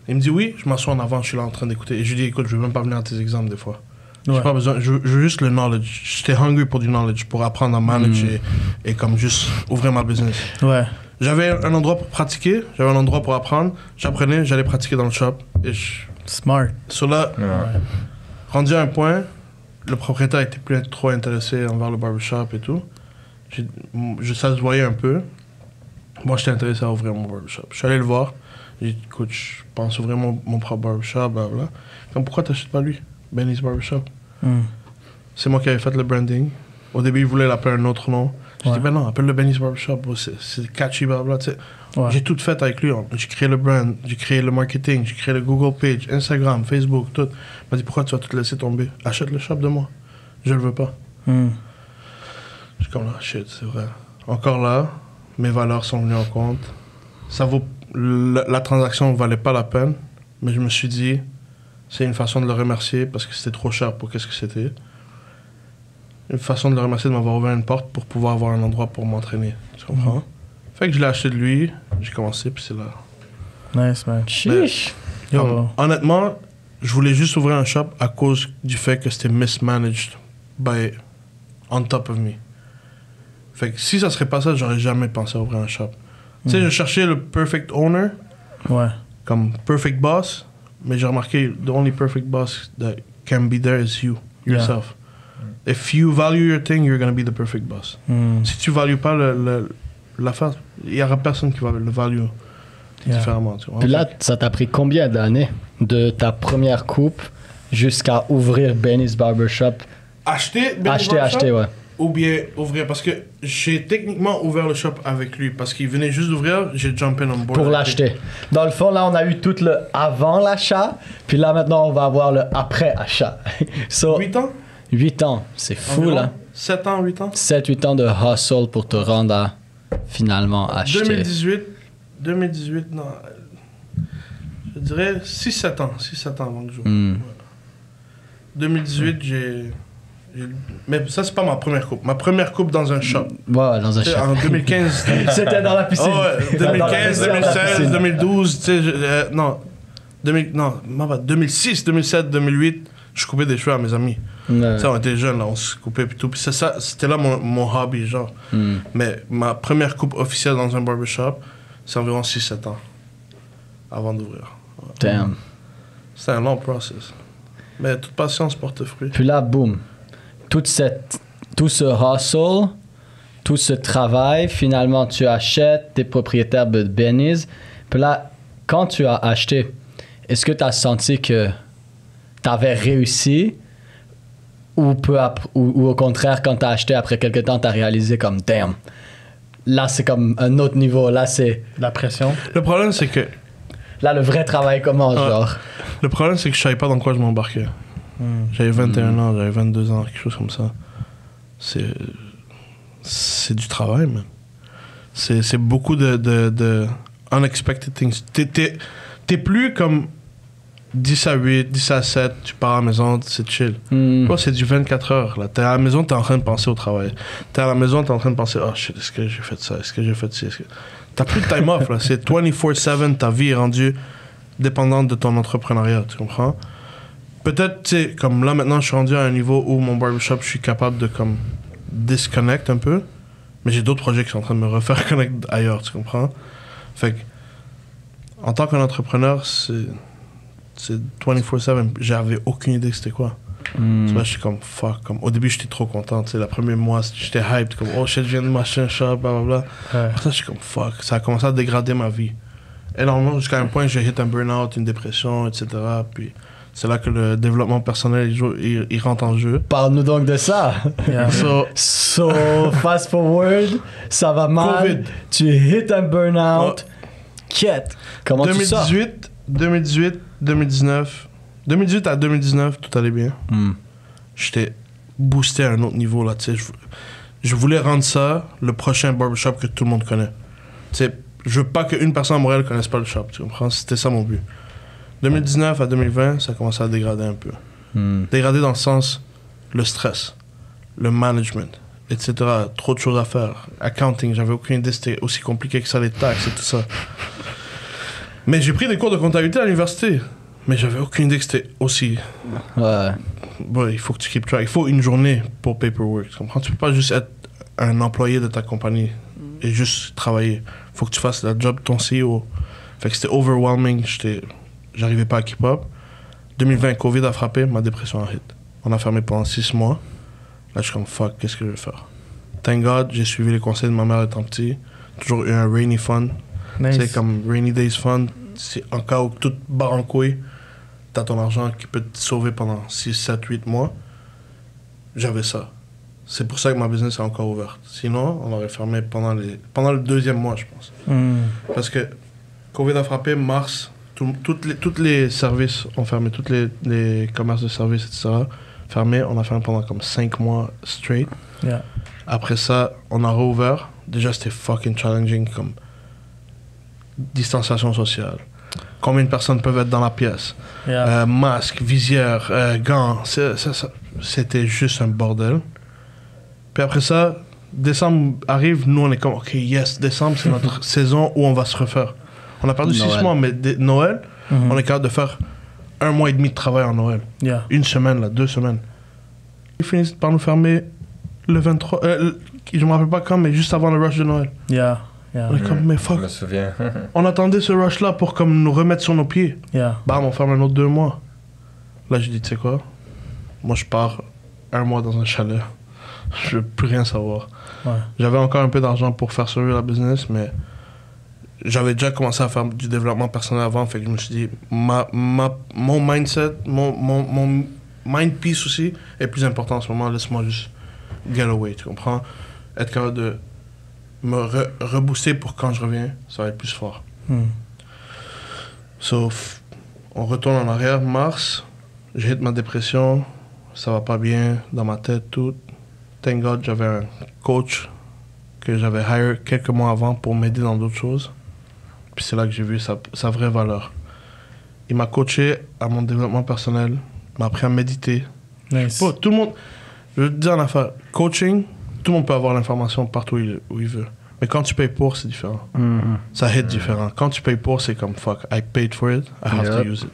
Il me dit oui, je m'assois en avant, je suis là en train d'écouter. Et je lui dis, écoute, je veux même pas venir à tes examens des fois. J'ai pas besoin, je veux juste le knowledge. J'étais hungry pour du knowledge, pour apprendre à manager et comme juste ouvrir ma business. Ouais. J'avais un endroit pour pratiquer, j'avais un endroit pour apprendre. J'apprenais, j'allais pratiquer dans le shop. Et Smart. sur là, rendu à un point, le propriétaire était plus trop intéressé envers le barbershop et tout. Ça se voyait un peu. Moi, j'étais intéressé à ouvrir mon barbershop. Je suis allé le voir. J'ai dit, écoute, je pense ouvrir mon propre barbershop, blablabla. Comme, pourquoi t'achètes pas lui, Benny's Barbershop? C'est moi qui avais fait le branding. Au début, il voulait l'appeler un autre nom. J'ai dit, ben non, appelle-le Benny's Barbershop. C'est catchy, blablabla. Tu sais. J'ai tout fait avec lui. J'ai créé le brand, j'ai créé le marketing, j'ai créé le Google Page, Instagram, Facebook, tout. Il m'a dit, pourquoi tu vas tout laisser tomber? Achète le shop de moi. Je le veux pas. Je suis comme là, shit, c'est vrai. Encore là, mes valeurs sont venues en compte. Ça vaut, la transaction ne valait pas la peine, mais je me suis dit, c'est une façon de le remercier parce que c'était trop cher pour qu'est-ce que c'était. Une façon de le remercier de m'avoir ouvert une porte pour pouvoir avoir un endroit pour m'entraîner. Tu comprends? Fait que je l'ai acheté de lui, j'ai commencé, puis c'est là. Nice, man. Chiche. Honnêtement, je voulais juste ouvrir un shop à cause du fait que c'était mismanaged by on top of me. Fait que si ça serait pas ça, j'aurais jamais pensé à ouvrir un shop. Tu sais, je cherchais le perfect owner, comme perfect boss, mais j'ai remarqué, the only perfect boss that can be there is you, yourself. If you value your thing, you're gonna be the perfect boss. Si tu values pas l'affaire, il y aura personne qui va le value différemment. Tu vois? Puis là, ça t'a pris combien d'années de ta première coupe jusqu'à ouvrir Benny's Barbershop? Acheter Benny's Barbershop? Acheter, ouais. Ou bien ouvrir, parce que j'ai techniquement ouvert le shop avec lui, parce qu'il venait juste d'ouvrir, j'ai jumpé on board. Pour l'acheter. Dans le fond, là, on a eu tout le avant l'achat, puis là, maintenant, on va avoir le après achat. 8 ans? 8 ans, c'est fou, environ, là. 7 ans, 8 ans? 7-8 ans de hustle pour te rendre à finalement acheter. 2018, non. Je dirais 6-7 ans. 6-7 ans avant que je joue. 2018, j'ai... Mais ça, c'est pas ma première coupe. Ma première coupe dans un shop. Ouais, dans un shop. En 2015. C'était dans la piscine. Ouais, 2015, 2016, 2012, tu sais, non. 2006, 2007, 2008, je coupais des cheveux à mes amis. Ouais. Ça, on était jeunes, là, on se coupait et tout. Puis ça, c'était là mon hobby, genre. Mais ma première coupe officielle dans un barbershop, c'est environ 6-7 ans avant d'ouvrir. Ouais. Damn. C'est un long process. Mais toute patience porte fruit. Puis là, boum. Tout ce hustle, tout ce travail, finalement, tu achètes, t'es propriétaire de Benny's. Puis là, quand tu as acheté, est-ce que tu as senti que tu avais réussi ou au contraire, quand tu as acheté, après quelques temps, tu as réalisé comme, damn, là, c'est comme un autre niveau. Là, c'est... La pression. Le problème, c'est que... Là, le vrai travail commence, genre. Le problème, c'est que je savais pas dans quoi je m'embarquais. J'avais 21 ans, j'avais 22 ans, quelque chose comme ça. C'est du travail, man. C'est beaucoup de unexpected things. T'es plus comme 10 à 8, 10 à 7, tu pars à la maison, c'est chill. Toi, c'est du 24 heures. Là. T'es à la maison, t'es en train de penser au travail. T'es à la maison, t'es en train de penser, oh shit, est-ce que j'ai fait ça? Est-ce que j'ai fait ci? T'as plus de time off, là. C'est 24/7, ta vie est rendue dépendante de ton entrepreneuriat, tu comprends? Peut-être, tu sais, comme là, maintenant, je suis rendu à un niveau où mon barbershop, je suis capable de, comme, disconnect un peu. Mais j'ai d'autres projets qui sont en train de me refaire connect ailleurs, tu comprends? Fait que, en tant qu'entrepreneur, c'est 24/7. J'avais aucune idée c'était quoi. Là, j'étais comme, fuck. Comme, au début, j'étais trop content. Tu sais, le premier mois, j'étais hyped. Comme, oh shit, je viens de m'acheter un shop, blablabla. Après, j'étais comme, fuck. Ça a commencé à dégrader ma vie. Énormément, jusqu'à un point, j'ai hit un burn-out, une dépression, etc. Puis, c'est là que le développement personnel, il rentre en jeu. Parle-nous donc de ça. Yeah. So, fast forward, ça va mal. COVID. Tu hit un burn-out. Quête. Comment 2018, 2019, 2018 à 2019, tout allait bien. J'étais boosté à un autre niveau, là, tu sais. Je voulais rendre ça le prochain barbershop que tout le monde connaît. Tu sais, je veux pas qu'une personne à Montréal connaisse pas le shop, tu comprends? C'était ça mon but. 2019 à 2020, ça commençait à dégrader un peu. Dégrader dans le sens, le stress, le management, etc. Trop de choses à faire. Accounting, j'avais aucune idée, c'était aussi compliqué que ça, les taxes et tout ça. Mais j'ai pris des cours de comptabilité à l'université. Mais j'avais aucune idée que c'était aussi... Ouais. Bon, il faut que tu keep track. Il faut une journée pour paperwork. Tu comprends? Tu peux pas juste être un employé de ta compagnie et juste travailler. Il faut que tu fasses la job de ton CEO. Fait que c'était overwhelming. J'arrivais pas à keep up. 2020, Covid a frappé, ma dépression a hit. On a fermé pendant 6 mois. Là, je suis comme fuck, qu'est-ce que je vais faire? Thank God, j'ai suivi les conseils de ma mère étant petit. Toujours eu un rainy fund. Nice. C'est comme Rainy Days Fund. C'est en cas où tout barre en couille, t'as ton argent qui peut te sauver pendant 6, 7, 8 mois. J'avais ça. C'est pour ça que ma business est encore ouverte. Sinon, on aurait fermé pendant le 2e mois, je pense. Parce que Covid a frappé, mars, tous les services ont fermé, tous les commerces de services, etc. fermés. On a fermé pendant comme 5 mois straight. Yeah. Après ça, on a rouvert. Déjà, c'était fucking challenging, comme distanciation sociale. Combien de personnes peuvent être dans la pièce? Yeah. Masque, visière, gants. C'était juste un bordel. Puis après ça, décembre arrive, nous on est comme, ok, yes, décembre c'est notre saison où on va se refaire. On a perdu 6 mois, mais Noël, on est capable de faire 1 mois et demi de travail en Noël. Yeah. 1 semaine, là, 2 semaines. Ils finissent par nous fermer le 23, je me rappelle pas quand, mais juste avant le rush de Noël. Yeah. Yeah. On est comme, mais fuck. Je me souviens. On attendait ce rush-là pour comme nous remettre sur nos pieds. Yeah. Bam, on ferme un autre 2 mois. Là, je dis, tu sais quoi? Moi, je pars 1 mois dans un chalet. Je veux plus rien savoir. Ouais. J'avais encore un peu d'argent pour faire survivre la business, mais j'avais déjà commencé à faire du développement personnel avant. Fait que je me suis dit, mon mindset, mon mind peace aussi est plus important en ce moment. Laisse-moi juste get away, tu comprends? Être capable de me rebooster pour quand je reviens, ça va être plus fort. Sauf, on retourne en arrière, mars, j'ai hit ma dépression, ça va pas bien dans ma tête, tout. Thank God, j'avais un coach que j'avais hire quelques mois avant pour m'aider dans d'autres choses. Puis c'est là que j'ai vu sa vraie valeur. Il m'a coaché à mon développement personnel, m'a appris à méditer. Nice. Bon, tout le monde, je veux te dire en affaire, coaching, tout le monde peut avoir l'information partout où il veut. Mais quand tu payes pour, c'est différent. Ça hit différent. Quand tu payes pour, c'est comme fuck, I paid for it, I have to use it.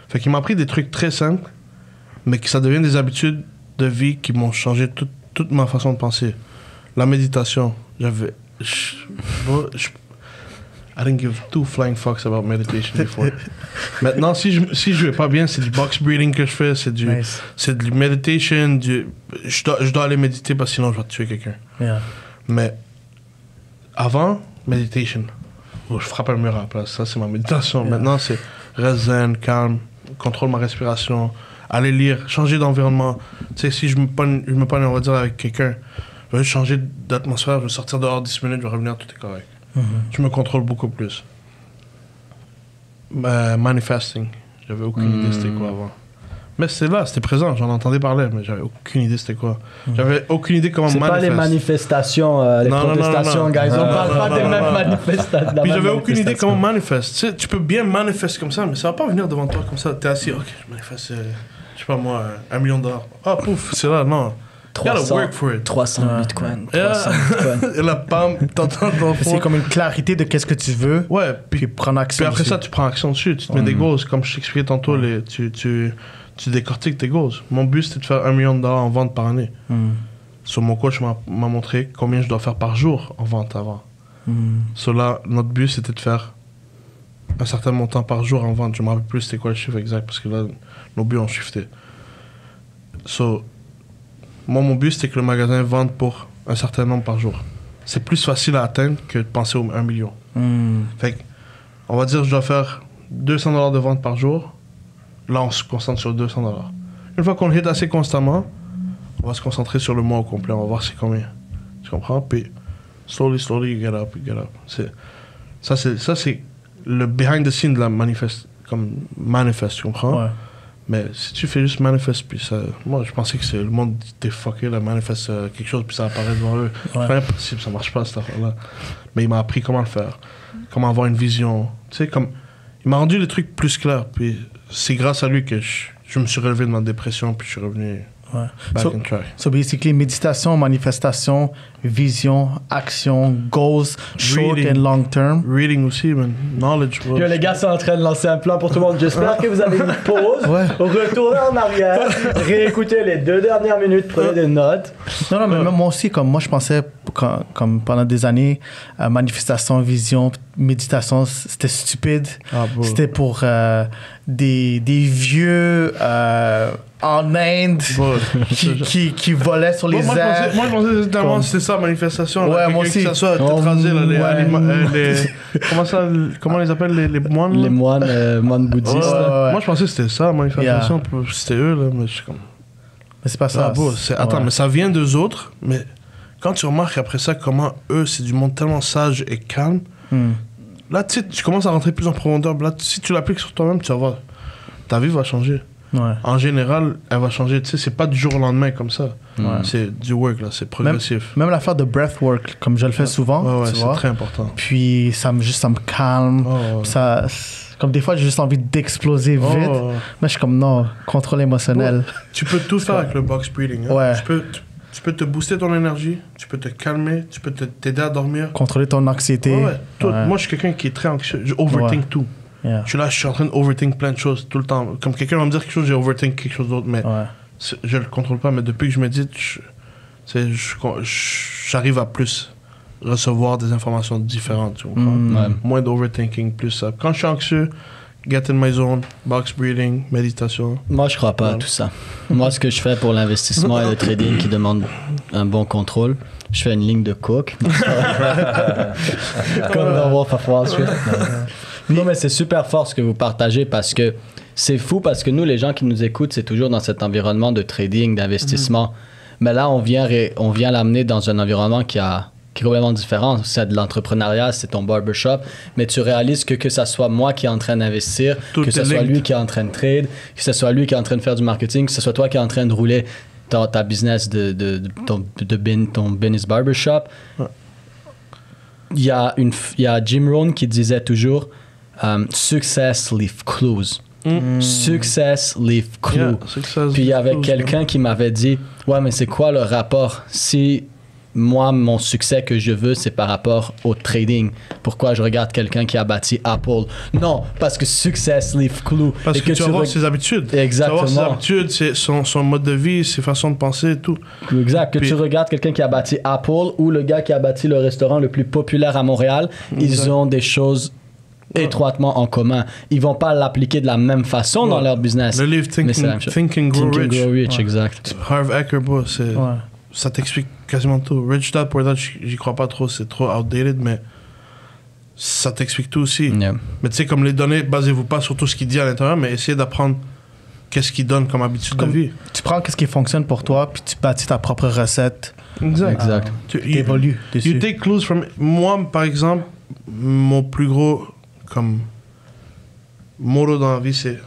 Fait qu'il m'a appris des trucs très simples, mais que ça devient des habitudes de vie qui m'ont changé toute ma façon de penser. La méditation, j'avais... I didn't give 2 flying fucks about meditation before. Maintenant, si je vais pas bien, c'est du box breathing que je fais, c'est du meditation, je dois aller méditer parce que sinon je vais tuer quelqu'un. Yeah. Mais avant, meditation. Je frappe un mur à la place, ça c'est ma méditation. Yeah. Maintenant, c'est reste zen, calme, contrôle ma respiration, aller lire, changer d'environnement. Tu sais, si je me pogne, on va dire, avec quelqu'un, je vais changer d'atmosphère, je vais sortir dehors 10 minutes, je vais revenir, tout est correct. Je me contrôle beaucoup plus. Manifesting, j'avais aucune idée c'était quoi avant. Mais c'était présent, j'en entendais parler, mais j'avais aucune idée c'était quoi. J'avais aucune idée comment manifester. C'est pas les manifestations, les protestations, guys. On parle pas des mêmes manifestations. Puis j'avais aucune idée comment manifester. Tu sais, tu peux bien manifester comme ça, mais ça va pas venir devant toi comme ça. T'es assis, ok, je manifeste, je sais pas moi, $1 million. Ah, pouf, c'est là, non. 300 bitcoins. 300 bitcoins. Et la pam, t'entends ton fond. C'est comme une clarité de qu'est-ce que tu veux. Ouais, puis prendre action. Puis après dessus. ça, tu prends action dessus. Tu te mets des goals. Comme je t'expliquais tantôt, tu décortiques tes goals. Mon but, c'était de faire $1 million en vente par année. So, mon coach m'a montré combien je dois faire par jour en vente avant. So, là, notre but, c'était de faire un certain montant par jour en vente. Je me rappelle plus c'était quoi le chiffre exact parce que là, nos buts ont shifté. So, moi, mon but, c'était que le magasin vende pour un certain nombre par jour. C'est plus facile à atteindre que de penser au 1 million. Fait que, on va dire je dois faire $200 de vente par jour. Là, on se concentre sur $200. Une fois qu'on hit assez constamment, on va se concentrer sur le mois au complet. On va voir c'est combien. Tu comprends? Puis, slowly, you get up, Ça, c'est le behind the scene de la manifeste, tu comprends? Ouais. Mais si tu fais juste manifeste, puis ça. Moi, je pensais que le monde était fucké, là, manifeste quelque chose, puis ça apparaît devant eux. C'est pas impossible, ça marche pas, cette affaire-là. Mais il m'a appris comment le faire, comment avoir une vision. Tu sais, comme. Il m'a rendu les trucs plus clairs, puis c'est grâce à lui que je me suis relevé de ma dépression, puis je suis revenu. Back on track. So basically, méditation, manifestation, vision, action, goals, short and long term. Reading aussi, man. Knowledge, bro. Yo, les gars sont en train de lancer un plan pour tout le monde. J'espère que vous avez une pause. Retournez en arrière, réécoutez les 2 dernières minutes, prenez des notes. Non, mais même moi aussi, comme moi, je pensais, comme pendant des années, manifestation, vision, méditation, c'était stupide. C'était pour des vieux en Inde qui volaient sur les airs. Moi, je pensais que c'était ça, manifestation. Ouais, moi aussi. Que ça soit t'écraser, comment on les appelle, les moines? Les moines bouddhistes. Moi, je pensais que c'était ça, manifestation. C'était eux, là, mais je suis comme... Mais c'est pas ça. Attends, mais ça vient d'eux autres, mais quand tu remarques après ça comment eux, c'est du monde tellement sage et calme, là, tu sais, tu commences à rentrer plus en profondeur. Là, si tu l'appliques sur toi-même, tu vas voir, ta vie va changer. En général, elle va changer. Tu sais, c'est pas du jour au lendemain comme ça. C'est du work, là, c'est progressif. Même l'affaire de breathwork, comme je le fais souvent. C'est très important. Puis ça me calme. Ça, comme des fois, j'ai juste envie d'exploser vite. Mais je suis comme, non, contrôle émotionnel. Tu peux tout faire avec le box breathing. Hein? Tu peux te booster ton énergie, tu peux te calmer, tu peux t'aider à dormir. Contrôler ton anxiété. Moi, je suis quelqu'un qui est très anxieux. Je overthink tout. Je suis là, je suis en train d'overthink plein de choses tout le temps. Comme quelqu'un va me dire quelque chose, j'ai overthink quelque chose d'autre. Mais je le contrôle pas. Mais depuis que je médite, j'arrive à plus recevoir des informations différentes. Tu comprends? Moins d'overthinking, plus ça. Quand je suis anxieux, get in my zone, box breathing, méditation. Moi, je crois pas à tout ça. Moi, ce que je fais pour l'investissement et le trading qui demande un bon contrôle, je fais une ligne de coke. Comme dans Wolf of Wall Street. Non, mais c'est super fort ce que vous partagez parce que c'est fou parce que nous, les gens qui nous écoutent, c'est toujours dans cet environnement de trading, d'investissement. Mais là, on vient l'amener dans un environnement qui est complètement différent. C'est de l'entrepreneuriat, c'est ton barbershop, mais tu réalises que ça soit moi qui est en train d'investir, que ce soit lui qui est en train de trade, que ce soit lui qui est en train de faire du marketing, que ce soit toi qui est en train de rouler ta business ton Benny's Barbershop. Il y a Jim Rohn qui disait toujours Success leave clues. Success leave clues. Puis il y avait quelqu'un qui m'avait dit ouais, mais c'est quoi le rapport si moi, mon succès que je veux, c'est par rapport au trading. Pourquoi je regarde quelqu'un qui a bâti Apple? Non, parce que success leave clue. Parce que tu vas voir ses habitudes. Exactement. Tu vas voir ses habitudes, son mode de vie, ses façons de penser et tout. Exact. Que tu regardes quelqu'un qui a bâti Apple ou le gars qui a bâti le restaurant le plus populaire à Montréal, ils ont des choses étroitement en commun. Ils vont pas l'appliquer de la même façon dans leur business. Le livre Think and Grow Rich. Exact. Harv Eker, ça t'explique quasiment tout. Rich Dad Poor Dad, j'y crois pas trop, c'est trop outdated, mais ça t'explique tout aussi. Yeah. Mais tu sais, comme les données, basez-vous pas sur tout ce qu'il dit à l'intérieur, mais essayez d'apprendre qu'est-ce qu'il donne comme habitude de vie. Tu prends qu'est-ce qui fonctionne pour toi, puis tu bâtis ta propre recette. Exact. Tu évolues dessus. You take clues from... Moi, par exemple, mon plus gros comme motto dans la vie, c'est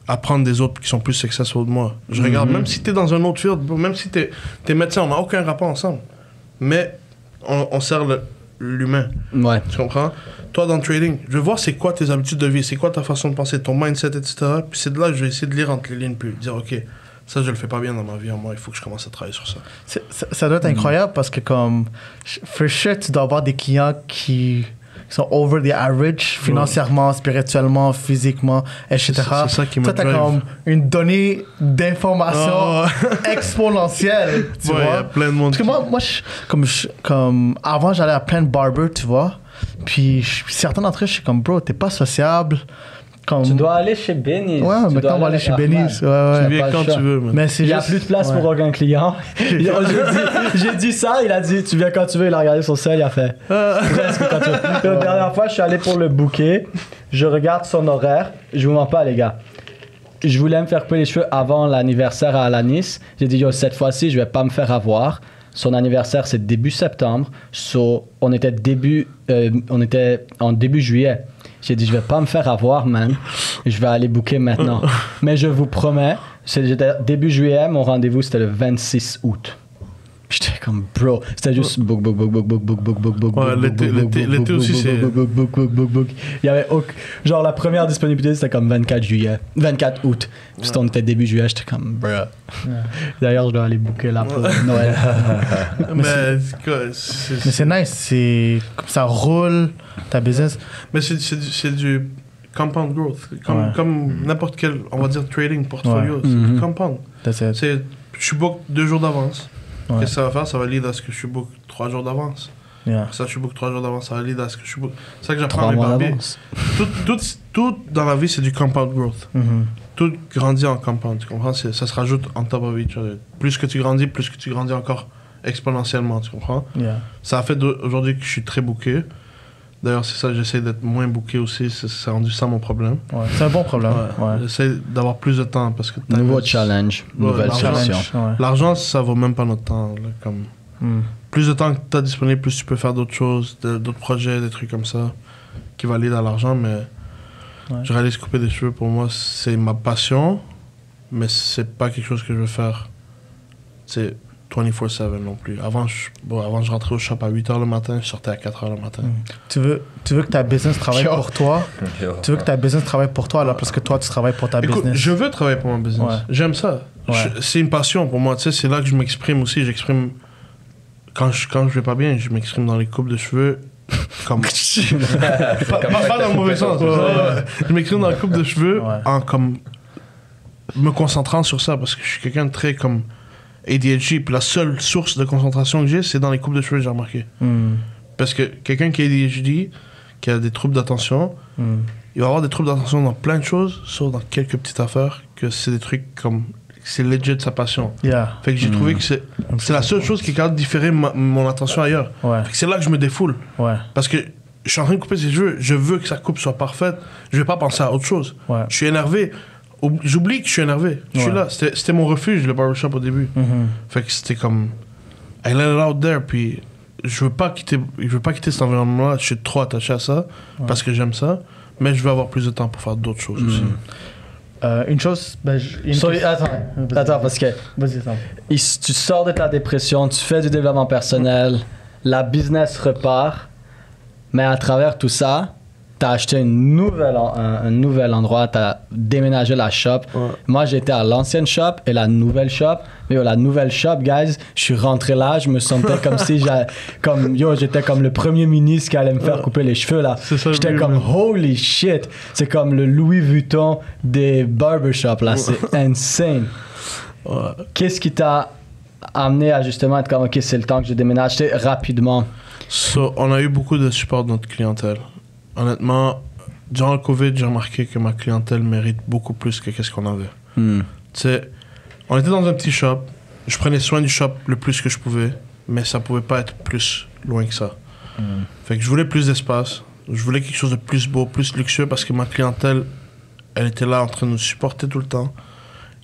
apprendre des autres qui sont plus successful de moi. Je regarde, même si t'es dans un autre field, même si t'es médecin, on n'a aucun rapport ensemble. Mais on sert l'humain. Ouais. Tu comprends? Toi, dans le trading, je veux voir c'est quoi tes habitudes de vie, c'est quoi ta façon de penser, ton mindset, etc. Puis c'est de là que je vais essayer de lire entre les lignes, puis dire, OK, ça, je le fais pas bien dans ma vie, moi, il faut que je commence à travailler sur ça. Ça doit être incroyable parce que, comme, for sure, tu dois avoir des clients qui sont over the average, financièrement, spirituellement, physiquement, etc. C'est ça qui me drive. Toi, t'as comme une donnée d'information exponentielle, tu vois. Il y a plein de monde. Parce que moi comme avant, j'allais à plein de barbers, tu vois. Puis certains d'entre eux, je suis comme, bro, t'es pas sociable. Comme... Tu dois aller chez Benny's. Ouais, maintenant on va aller chez Benny's. Tu viens quand tu veux. Mais il n'y a plus de place pour aucun client. J'ai dit ça, il a dit tu viens quand tu veux. Il a regardé son sel, il a fait presque quand tu veux. La dernière fois, je suis allé pour le bouquet. Je regarde son horaire. Je vous mens pas, les gars. Je voulais me faire couper les cheveux avant l'anniversaire à Alanis. J'ai dit, yo, cette fois-ci, je vais pas me faire avoir. Son anniversaire, c'est début septembre. On était en début juillet. J'ai dit, je vais pas me faire avoir, man. Je vais aller booker maintenant. Mais je vous promets, j'étais début juillet, mon rendez-vous, c'était le 26 août. J'étais comme, bro, c'était juste book. Ouais, l'été aussi, c'est... Book. Il y avait genre, la première disponibilité, c'était comme 24 août. Puis on était début juillet, j'étais comme, bro. D'ailleurs, je dois aller booker là pour Noël. Mais c'est nice, ça roule, ta business. Mais c'est du compound growth. Comme n'importe quel, on va dire, trading portfolio. C'est du compound. Je suis book 2 jours d'avance. Ouais. Qu'est-ce que ça va faire? Ça va lead à ce que je suis book 3 jours d'avance. Ça, je suis book 3 jours d'avance. Ça va lead à ce que je suis book. C'est ça que j'apprends à mes barbiers. Tout dans la vie, c'est du compound growth. Tout grandit en compound. Tu comprends? Ça se rajoute en top of each other. Plus que tu grandis encore exponentiellement. Tu comprends? Ça a fait aujourd'hui que je suis très booké. D'ailleurs, c'est ça, j'essaie d'être moins booké aussi. C'est rendu ça mon problème. Ouais. C'est un bon problème. Ouais. J'essaie d'avoir plus de temps parce que... Nouveau challenge, nouvelle solution. L'argent, ça vaut même pas notre temps. Là, comme... Plus de temps que tu as disponible, plus tu peux faire d'autres choses, d'autres projets, des trucs comme ça, qui valent dans l'argent. Mais je réalise couper des cheveux, pour moi, c'est ma passion, mais c'est pas quelque chose que je veux faire. C'est 24/7 non plus. Avant, je rentrais au shop à 8h le matin, je sortais à 4h le matin. Tu veux que ta business travaille pour toi? Tu veux que ta business travaille pour toi alors parce que toi, tu travailles pour ta business? Je veux travailler pour mon business. Ouais. J'aime ça. Ouais. C'est une passion pour moi. Tu sais, c'est là que je m'exprime aussi. J'exprime... Quand je vais pas bien, je m'exprime dans les coupes de cheveux comme... pas dans le mauvais sens. Je m'exprime dans les coupes de cheveux en comme... me concentrant sur ça parce que je suis quelqu'un de très comme... ADHD, puis la seule source de concentration que j'ai, c'est dans les coupes de cheveux, j'ai remarqué. Parce que quelqu'un qui a ADHD, qui a des troubles d'attention, il va avoir des troubles d'attention dans plein de choses, sauf dans quelques petites affaires, que c'est des trucs comme... C'est legit sa passion. Fait que j'ai trouvé que c'est la seule chose qui est capable de différer mon attention ailleurs. Fait que c'est là que je me défoule. Parce que je suis en train de couper ses cheveux, je veux que sa coupe soit parfaite, je vais pas penser à autre chose. Je suis énervé. J'oublie que je suis énervé. Je suis là. C'était mon refuge, le barbershop, au début. Fait que c'était comme... I let it out there. Puis je veux pas quitter cet environnement-là. Je suis trop attaché à ça parce que j'aime ça. Mais je veux avoir plus de temps pour faire d'autres choses aussi. Une chose... Attends, parce que... Tu sors de ta dépression, tu fais du développement personnel, la business repart, mais à travers tout ça... T'as acheté un nouvel endroit, t'as déménagé la shop. Moi, j'étais à l'ancienne shop et la nouvelle shop. Mais la nouvelle shop, guys, je suis rentré là, je me sentais comme si j'étais comme le premier ministre qui allait me faire couper les cheveux là. J'étais comme holy shit. C'est comme le Louis Vuitton des barbershops là, c'est insane. Qu'est-ce qui t'a amené à justement être comme ok, c'est le temps que je déménage rapidement? On a eu beaucoup de support de notre clientèle. Honnêtement, durant le COVID, j'ai remarqué que ma clientèle mérite beaucoup plus que qu'est-ce qu'on avait. Tu sais, on était dans un petit shop. Je prenais soin du shop le plus que je pouvais, mais ça pouvait pas être plus loin que ça. Fait que je voulais plus d'espace. Je voulais quelque chose de plus beau, plus luxueux, parce que ma clientèle, elle était là en train de nous supporter tout le temps.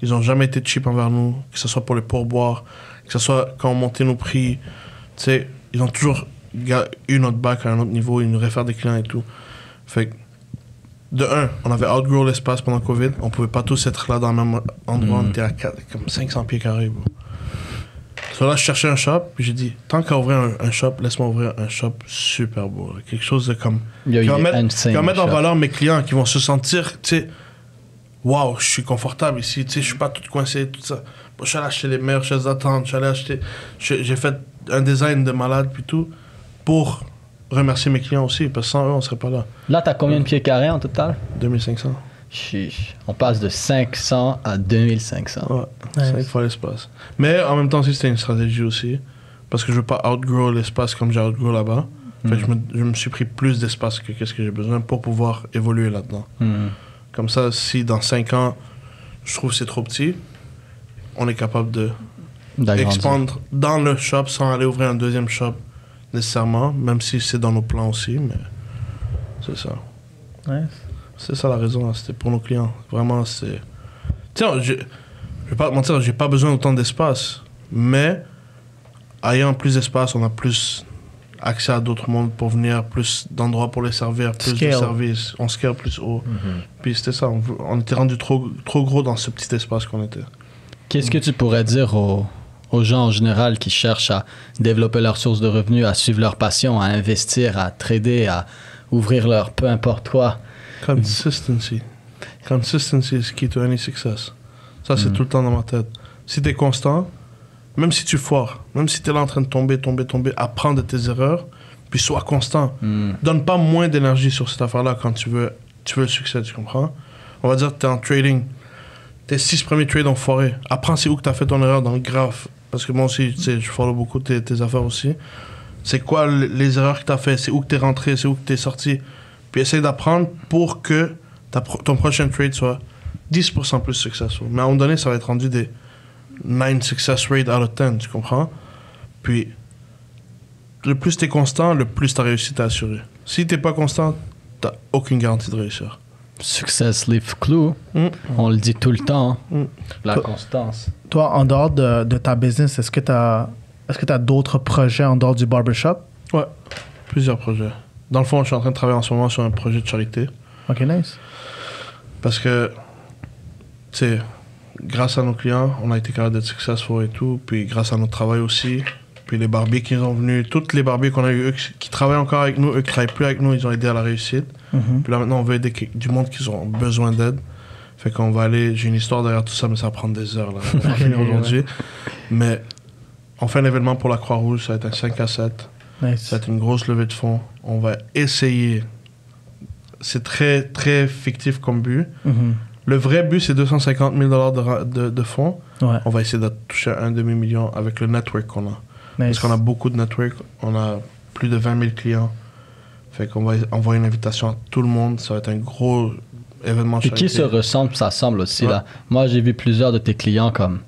Ils ont jamais été cheap envers nous, que ce soit pour les pourboires, que ce soit quand on montait nos prix. Tu sais, ils ont toujours... eu notre bac à un autre niveau, ils nous réfèrent des clients et tout. Fait que, de un, on avait outgrow l'espace pendant Covid, on pouvait pas tous être là dans le même endroit, on était à comme 500 pieds carrés. So là, je cherchais un shop, puis j'ai dit, tant qu'à ouvrir un shop, laisse-moi ouvrir un shop super beau. Là. Quelque chose de comme... qui va mettre en valeur mes clients, qui vont se sentir, tu sais, waouh, je suis confortable ici, tu sais, je suis pas tout coincé, tout ça. Bon, je suis allé acheter les meilleures chaises d'attente, j'ai fait un design de malade, puis tout. Pour remercier mes clients aussi, parce que sans eux, on serait pas là. Là, t'as combien de pieds carrés en total? 2500. Chiche. On passe de 500 à 2500. Ouais, c'est une fois l'espace. Mais en même temps, c'était une stratégie aussi, parce que je veux pas outgrow l'espace comme j'ai outgrow là-bas. Fait que je me suis pris plus d'espace que qu'est-ce que j'ai besoin pour pouvoir évoluer là-dedans. Comme ça, si dans 5 ans, je trouve que c'est trop petit, on est capable d'expandre dans le shop sans aller ouvrir un deuxième shop nécessairement, même si c'est dans nos plans aussi, mais c'est ça. C'est ça la raison, c'était pour nos clients. Vraiment, c'est... Tiens, je vais pas te mentir, j'ai pas besoin d'autant d'espace, mais ayant plus d'espace, on a plus accès à d'autres mondes pour venir, plus d'endroits pour les servir, plus de services. On scale plus haut. Puis c'était ça, on était rendu trop gros dans ce petit espace qu'on était. Qu'est-ce que tu pourrais dire aux gens en général qui cherchent à développer leurs sources de revenus, à suivre leur passion, à investir, à trader, à ouvrir leur peu importe quoi? Consistency. Consistency is key to any success. Ça, c'est tout le temps dans ma tête. Si t'es constant, même si tu foires, même si t'es là en train de tomber, apprends de tes erreurs, puis sois constant. Donne pas moins d'énergie sur cette affaire-là quand tu veux le succès, tu comprends? On va dire que t'es en trading. Tes 6 premiers trades ont foiré. Apprends c'est où que t'as fait ton erreur dans le graphe. Parce que moi aussi, tu sais, je follow beaucoup tes affaires aussi. C'est quoi les erreurs que t'as fait? C'est où que t'es rentré? C'est où que t'es sorti? Puis essaye d'apprendre pour que ton prochain trade soit 10% plus successful. Mais à un moment donné, ça va être rendu des 9 success rate out of 10, tu comprends? Puis, le plus t'es constant, le plus ta réussite est assurée. Si t'es pas constant, t'as aucune garantie de réussir. Success leave clue. On le dit tout le temps. La constance. Toi, en dehors de ta business, est-ce que t'as d'autres projets en dehors du barbershop? Ouais, plusieurs projets. Dans le fond, je suis en train de travailler en ce moment sur un projet de charité. Ok, nice. Parce que, tu sais, grâce à nos clients, on a été capable d'être successful et tout. Puis grâce à notre travail aussi. Puis les barbiers qui nous ont venus, toutes les barbiers qu'on a eu, eux qui travaillent encore avec nous, eux qui travaillent plus avec nous, ils ont aidé à la réussite. Puis là maintenant, on veut aider du monde qui ont besoin d'aide. Fait qu'on va aller, j'ai une histoire derrière tout ça, mais ça va prendre des heures là. On va finir aujourd'hui. Mais on fait un événement pour la Croix-Rouge, ça va être un 5 à 7. Nice. Ça va être une grosse levée de fonds. On va essayer. C'est très, très fictif comme but. Le vrai but, c'est 250 000 $ de fonds. Ouais. On va essayer de toucher un demi-million avec le network qu'on a. Nice. Parce qu'on a beaucoup de network. On a plus de 20 000 clients. Fait qu'on va envoyer une invitation à tout le monde. Ça va être un gros événement Puis charité. qui se ressemble, ça semble aussi. Là. Moi, j'ai vu plusieurs de tes clients comme...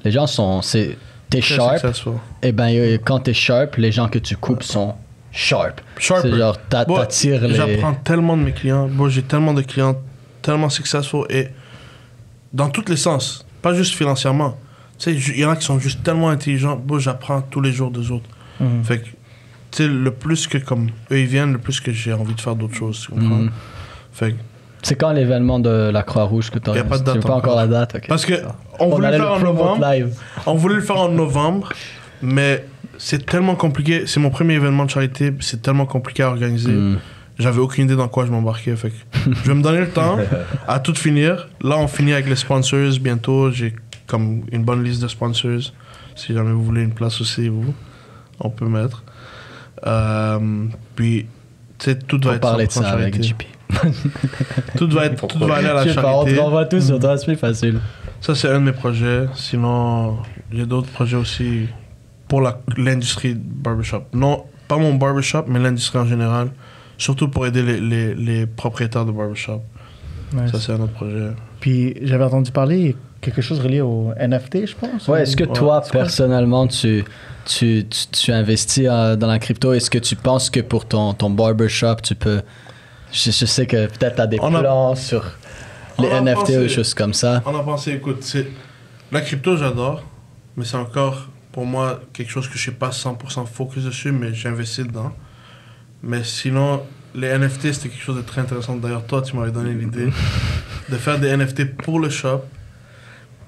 Les gens sont... T'es Très sharp. successful. Et ben quand t'es sharp, les gens que tu coupes sont sharp. Sharper. C'est genre, t'attires les... J'apprends tellement de mes clients. Bon, j'ai tellement de clients tellement successful et dans tous les sens. Pas juste financièrement. Tu sais, il y en a qui sont juste tellement intelligents. Bon, j'apprends tous les jours des autres. Fait que, tu sais, le plus que comme eux ils viennent, le plus que j'ai envie de faire d'autres choses. Tu comprends? Fait que, c'est quand l'événement de la Croix-Rouge que t'as... Il y a pas de date Tu veux pas encore la date? Okay. parce que on voulait le faire en novembre. Live. On voulait le faire en novembre, mais c'est tellement compliqué. C'est mon premier événement de charité, c'est tellement compliqué à organiser. J'avais aucune idée dans quoi je m'embarquais. Fait que je vais me donner le temps à tout finir. Là, on finit avec les sponsors bientôt. J'ai comme une bonne liste de sponsors. Si jamais vous voulez une place aussi, on peut mettre. Puis, tu sais, tout va être parler de ça charité. avec JP. Tout va aller à la charité. On va tous sur toi, c'est plus facile. Ça, c'est un de mes projets. Sinon, j'ai d'autres projets aussi pour l'industrie barbershop. Non, pas mon barbershop, mais l'industrie en général. Surtout pour aider les propriétaires de barbershop. Nice. Ça, c'est un autre projet. Puis j'avais entendu parler quelque chose relié au NFT, je pense. Ouais, est-ce que toi, personnellement, tu investis dans la crypto? Est-ce que tu penses que pour ton barbershop, tu peux... Je sais que peut-être tu as des plans sur les NFT ou des choses comme ça. On a pensé, écoute, la crypto, j'adore, mais c'est encore, pour moi, quelque chose que je ne suis pas 100% focus dessus, mais j'investis dedans. Mais sinon, les NFT, c'était quelque chose de très intéressant. D'ailleurs, toi, tu m'avais donné l'idée de faire des NFT pour le shop,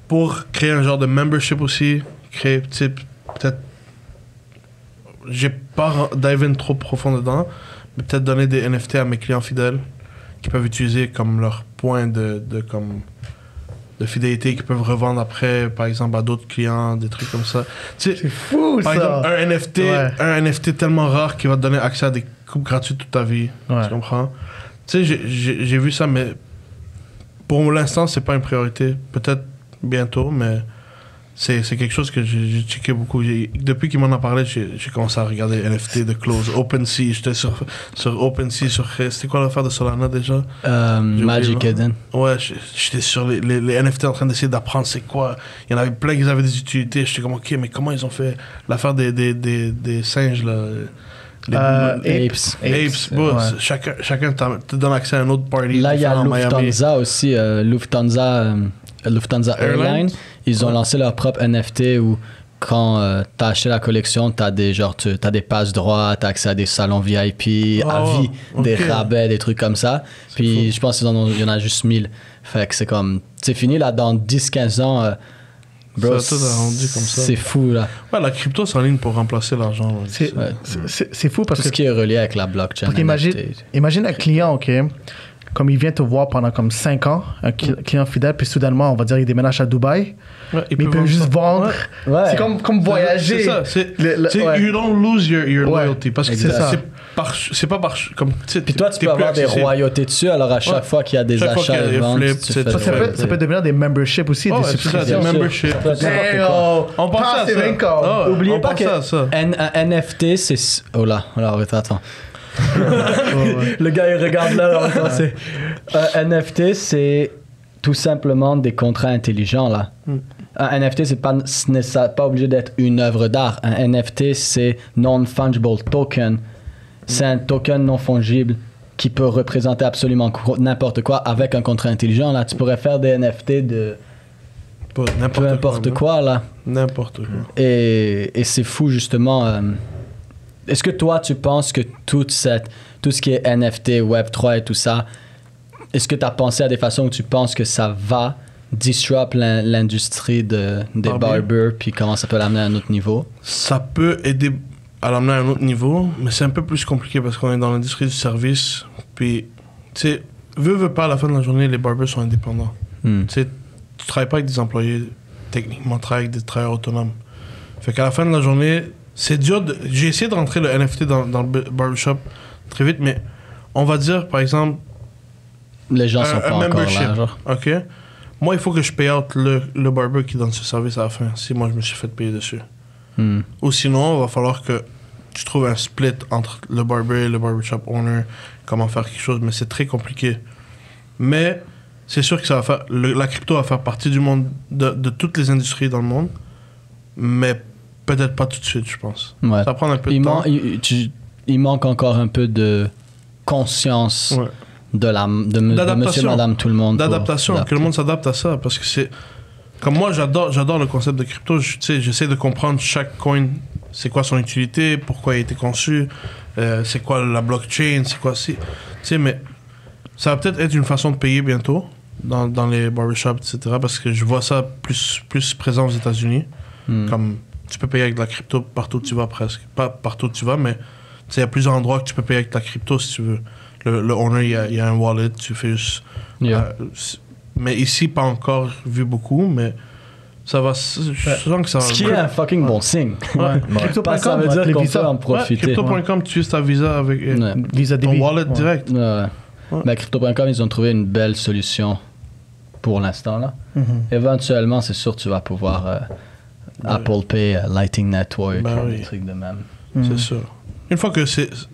pour créer un genre de membership aussi, créer, peut-être, j'ai pas dive in trop profond dedans, mais peut-être donner des NFT à mes clients fidèles qui peuvent utiliser comme leur point de fidélité, qu'ils peuvent revendre après, par exemple, à d'autres clients, des trucs comme ça. C'est fou, par ça! Par exemple, un NFT tellement rare qui va te donner accès à des coupes gratuites toute ta vie. Ouais. Tu comprends? Tu sais, j'ai vu ça, mais pour l'instant, c'est pas une priorité. Peut-être bientôt, mais c'est quelque chose que j'ai checké beaucoup. Depuis qu'il m'en a parlé, j'ai commencé à regarder NFT de close. OpenSea, j'étais sur OpenSea, c'était quoi l'affaire de Solana déjà? Magic Eden. Ouais, j'étais sur les NFT en train d'essayer d'apprendre c'est quoi. Il y en avait plein qui avaient des utilités. J'étais comme, ok, mais comment ils ont fait l'affaire des singes là? Apes. Bon, ouais. Chacun te donne accès à un autre party. Là, il y a Lufthansa aussi. Lufthansa Airlines. Ils ont lancé leur propre NFT où quand t'as acheté la collection, t'as des passes droits, t'as accès à des salons VIP, à vie, des rabais, des trucs comme ça. Puis je pense qu'il y en a juste 1000. Fait que c'est comme, c'est fini là, dans 10-15 ans, bro, c'est fou là. Ouais, la crypto, c'est en ligne pour remplacer l'argent. C'est fou parce tout ce qui est relié avec la blockchain. Imagine un client, OK, comme il vient te voir pendant comme 5 ans, un client fidèle, puis soudainement, on va dire, il déménage à Dubaï, mais il peut juste vendre. Ouais. C'est comme voyager. C'est ça. You don't lose your loyalty. Parce que c'est pas par... Puis toi, tu peux avoir des royautés dessus, alors à chaque fois qu'il y a des achats et ventes, ça peut devenir des memberships aussi, des subscriptions. Des memberships. On pense à ça. N'oubliez pas que NFT, c'est... Oh là, attends. Le gars il regarde là, NFT c'est tout simplement des contrats intelligents là. Un NFT ce n'est pas obligé d'être une œuvre d'art. Un NFT c'est non-fungible token. C'est un token non fungible qui peut représenter absolument n'importe quoi avec un contrat intelligent là. Tu pourrais faire des NFT de peu importe quoi là. N'importe quoi. Et c'est fou justement. Est-ce que toi, tu penses que tout ce qui est NFT, Web3 et tout ça, est-ce que tu as pensé à des façons où tu penses que ça va disrupt l'industrie des barbers, puis comment ça peut l'amener à un autre niveau? Ça peut aider à l'amener à un autre niveau, mais c'est un peu plus compliqué parce qu'on est dans l'industrie du service. Puis, tu sais, veux pas, à la fin de la journée, les barbers sont indépendants. Tu sais, tu travailles pas avec des employés, techniquement, tu travailles avec des travailleurs autonomes. Fait qu'à la fin de la journée, c'est dur. J'ai essayé de rentrer le NFT dans le barbershop très vite, mais on va dire, par exemple, les gens sont pas encore là, genre. OK? Moi, il faut que je paye out le barber qui donne ce service à la fin, si moi je me suis fait payer dessus. Ou sinon, il va falloir que tu trouves un split entre le barber et le barbershop owner, comment faire quelque chose, mais c'est très compliqué. Mais c'est sûr que ça va faire, la crypto va faire partie du monde, de toutes les industries dans le monde, mais peut-être pas tout de suite, je pense. Ouais. Ça va prendre un peu de temps. Il manque encore un peu de conscience de monsieur, madame, tout le monde. D'adaptation, que le monde s'adapte à ça. Parce que c'est... Comme moi, j'adore le concept de crypto. J'essaie de comprendre chaque coin. C'est quoi son utilité, pourquoi il a été conçu, c'est quoi la blockchain, c'est quoi... Tu sais, mais ça va peut-être être une façon de payer bientôt dans les barbershops, etc. Parce que je vois ça plus présent aux États-Unis. Comme... Tu peux payer avec de la crypto partout où tu vas, presque. Pas partout où tu vas, mais il y a plusieurs endroits que tu peux payer avec de la crypto si tu veux. Le owner, il y a un wallet, tu fais juste... mais ici, pas encore vu beaucoup, mais ça va... Je sens que ça va... Ce qui est un fucking bon signe. Crypto.com, ça veut dire qu'on peut en profiter. Crypto.com, tu utilises ta Visa avec Visa ton wallet direct. Mais Crypto.com, ils ont trouvé une belle solution pour l'instant, là. Éventuellement, c'est sûr que tu vas pouvoir... Apple Pay, Lightning Network, des trucs de même. C'est sûr. Une fois que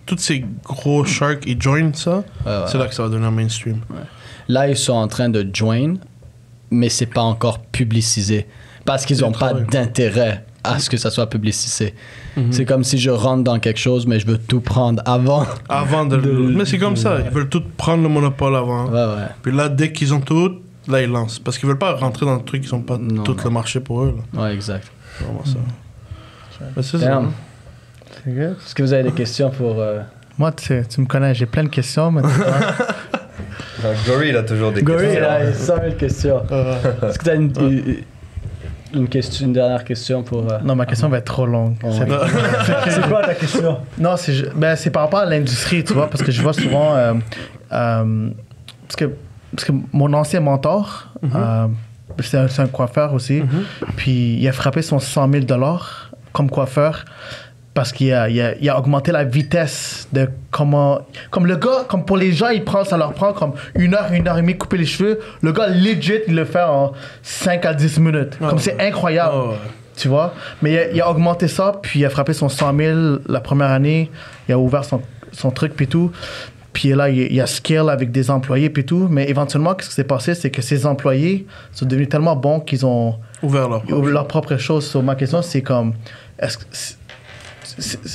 tous ces gros sharks ils joignent ça, c'est là que ça va devenir mainstream. Là, ils sont en train de join, mais c'est pas encore publicisé parce qu'ils n'ont pas d'intérêt à ce que ça soit publicisé. C'est comme si je rentre dans quelque chose, mais je veux tout prendre avant. Mais c'est comme ça, ils veulent tout prendre le monopole avant. Puis là, dès qu'ils ont tout, là, ils lancent. Parce qu'ils veulent pas rentrer dans le truc, ils n'ont pas tout le marché pour eux. Là. Ouais, exact. C'est vraiment ça. Mais c'est ça. Est-ce que vous avez des questions pour... Moi, tu me connais, j'ai plein de questions. Mais Gory, il a toujours des questions. Gory, il a 100 000 questions. Est-ce que tu as une dernière question pour... Non, ma question va être trop longue. C'est quoi ta question? Non, c'est par rapport à l'industrie, tu vois, parce que je vois souvent... parce que mon ancien mentor, c'est un coiffeur aussi, puis il a frappé son 100 000 $ comme coiffeur parce qu'il a augmenté la vitesse de comment... Comme le gars, comme pour les gens, ça leur prend comme 1 heure et demie couper les cheveux. Le gars, legit, il le fait en 5 à 10 minutes. Comme c'est incroyable, tu vois. Mais il a augmenté ça, puis il a frappé son 100 000 la première année. Il a ouvert son truc, puis tout. Puis là, il a scale avec des employés puis tout. Mais éventuellement, ce qui s'est passé, c'est que ces employés sont devenus tellement bons qu'ils ont ouvert leur propre chose. So, ma question, c'est comme...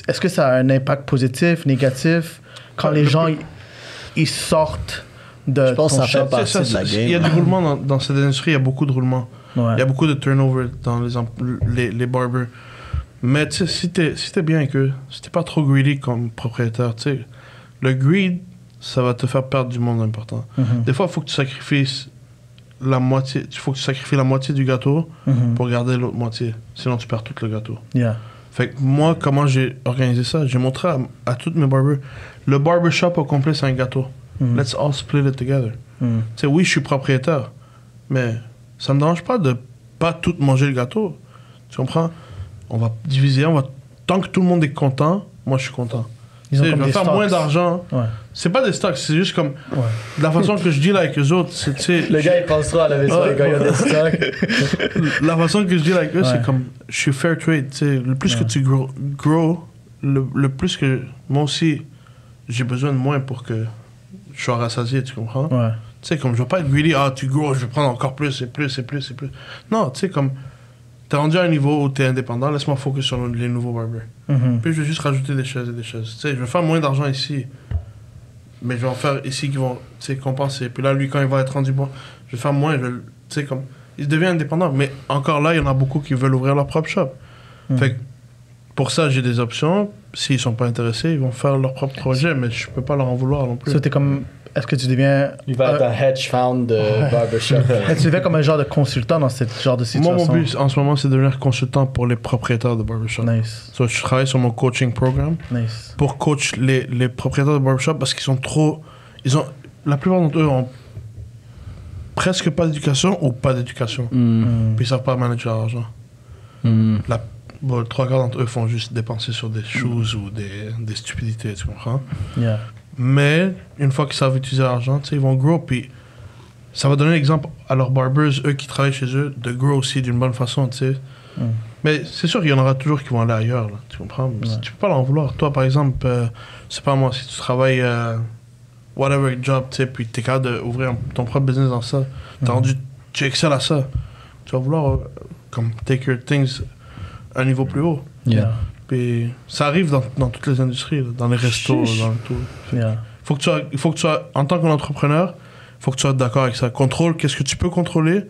Est-ce que ça a un impact positif, négatif, quand les gens ils sortent de... Je pense que ça fait partie de la game. Il y a du roulement dans cette industrie, il y a beaucoup de roulement. Il y a beaucoup de turnover dans les barbers. Mais tu sais, si t'es bien avec eux, si t'es pas trop greedy comme propriétaire, tu sais, le greed, ça va te faire perdre du monde important. Des fois, il faut que tu sacrifies la moitié du gâteau pour garder l'autre moitié. Sinon, tu perds tout le gâteau. Yeah. Fait que moi, comment j'ai organisé ça? J'ai montré à tous mes barbers. Le barbershop au complet, c'est un gâteau. Let's all split it together. Tu sais, oui, je suis propriétaire, mais ça me dérange pas de pas tout manger le gâteau. Tu comprends? On va diviser, tant que tout le monde est content, moi, je suis content. Je vais faire moins d'argent. Ouais. C'est pas des stocks, c'est juste comme la façon que je dis là avec eux autres. Le gars, il pensera à la vaisselle, les gars, il y a des stocks. La façon que je dis là avec eux, c'est comme je suis fair trade. Le plus que tu grow, le plus que moi aussi, j'ai besoin de moins pour que je sois rassasié, tu comprends? Ouais. Tu sais, comme je vais pas être greedy, tu grow, je vais prendre encore plus et plus et plus et plus. Non, tu sais, comme t'es rendu à un niveau où t'es indépendant, laisse-moi focus sur les nouveaux barbers. Puis je vais juste rajouter des choses et des choses. Tu sais, je vais faire moins d'argent ici, mais je vais en faire ici qui vont, tu sais, compenser. Puis là, lui, quand il va être rendu bon, je vais faire moins, tu sais, comme, il devient indépendant. Mais encore là, il y en a beaucoup qui veulent ouvrir leur propre shop. Fait que, pour ça, j'ai des options. S'ils sont pas intéressés, ils vont faire leur propre projet, mais je peux pas leur en vouloir non plus. So, t'es comme... Est-ce que tu deviens... Il va être un hedge fund de barbershop. Est-ce que tu deviens comme un genre de consultant dans ce genre de situation? Moi, mon but, en ce moment, c'est de devenir consultant pour les propriétaires de barbershop. Nice. So, je travaille sur mon coaching programme pour coach les propriétaires de barbershop parce qu'ils sont trop... La plupart d'entre eux ont presque pas d'éducation ou pas d'éducation. Puis ils savent pas manager l'argent. Le 3/4 d'entre eux font juste dépenser sur des choses ou des stupidités, tu comprends? Yeah. Mais une fois qu'ils savent utiliser l'argent, ils vont grow. Puis ça va donner l'exemple à leurs barbers, eux qui travaillent chez eux, de grow aussi d'une bonne façon. Mais c'est sûr qu'il y en aura toujours qui vont aller ailleurs. Là, tu comprends? Tu peux pas l'en vouloir. Toi, par exemple, c'est pas moi, si tu travailles whatever job, puis tu es capable d'ouvrir ton propre business dans ça, tu excelles à ça, tu vas vouloir comme take your things à un niveau plus haut. Yeah. Puis ça arrive dans toutes les industries, là, dans les restos, dans le tout. Yeah. Il faut que tu sois, en tant qu'entrepreneur, il faut que tu sois d'accord avec ça. Contrôle, qu'est-ce que tu peux contrôler,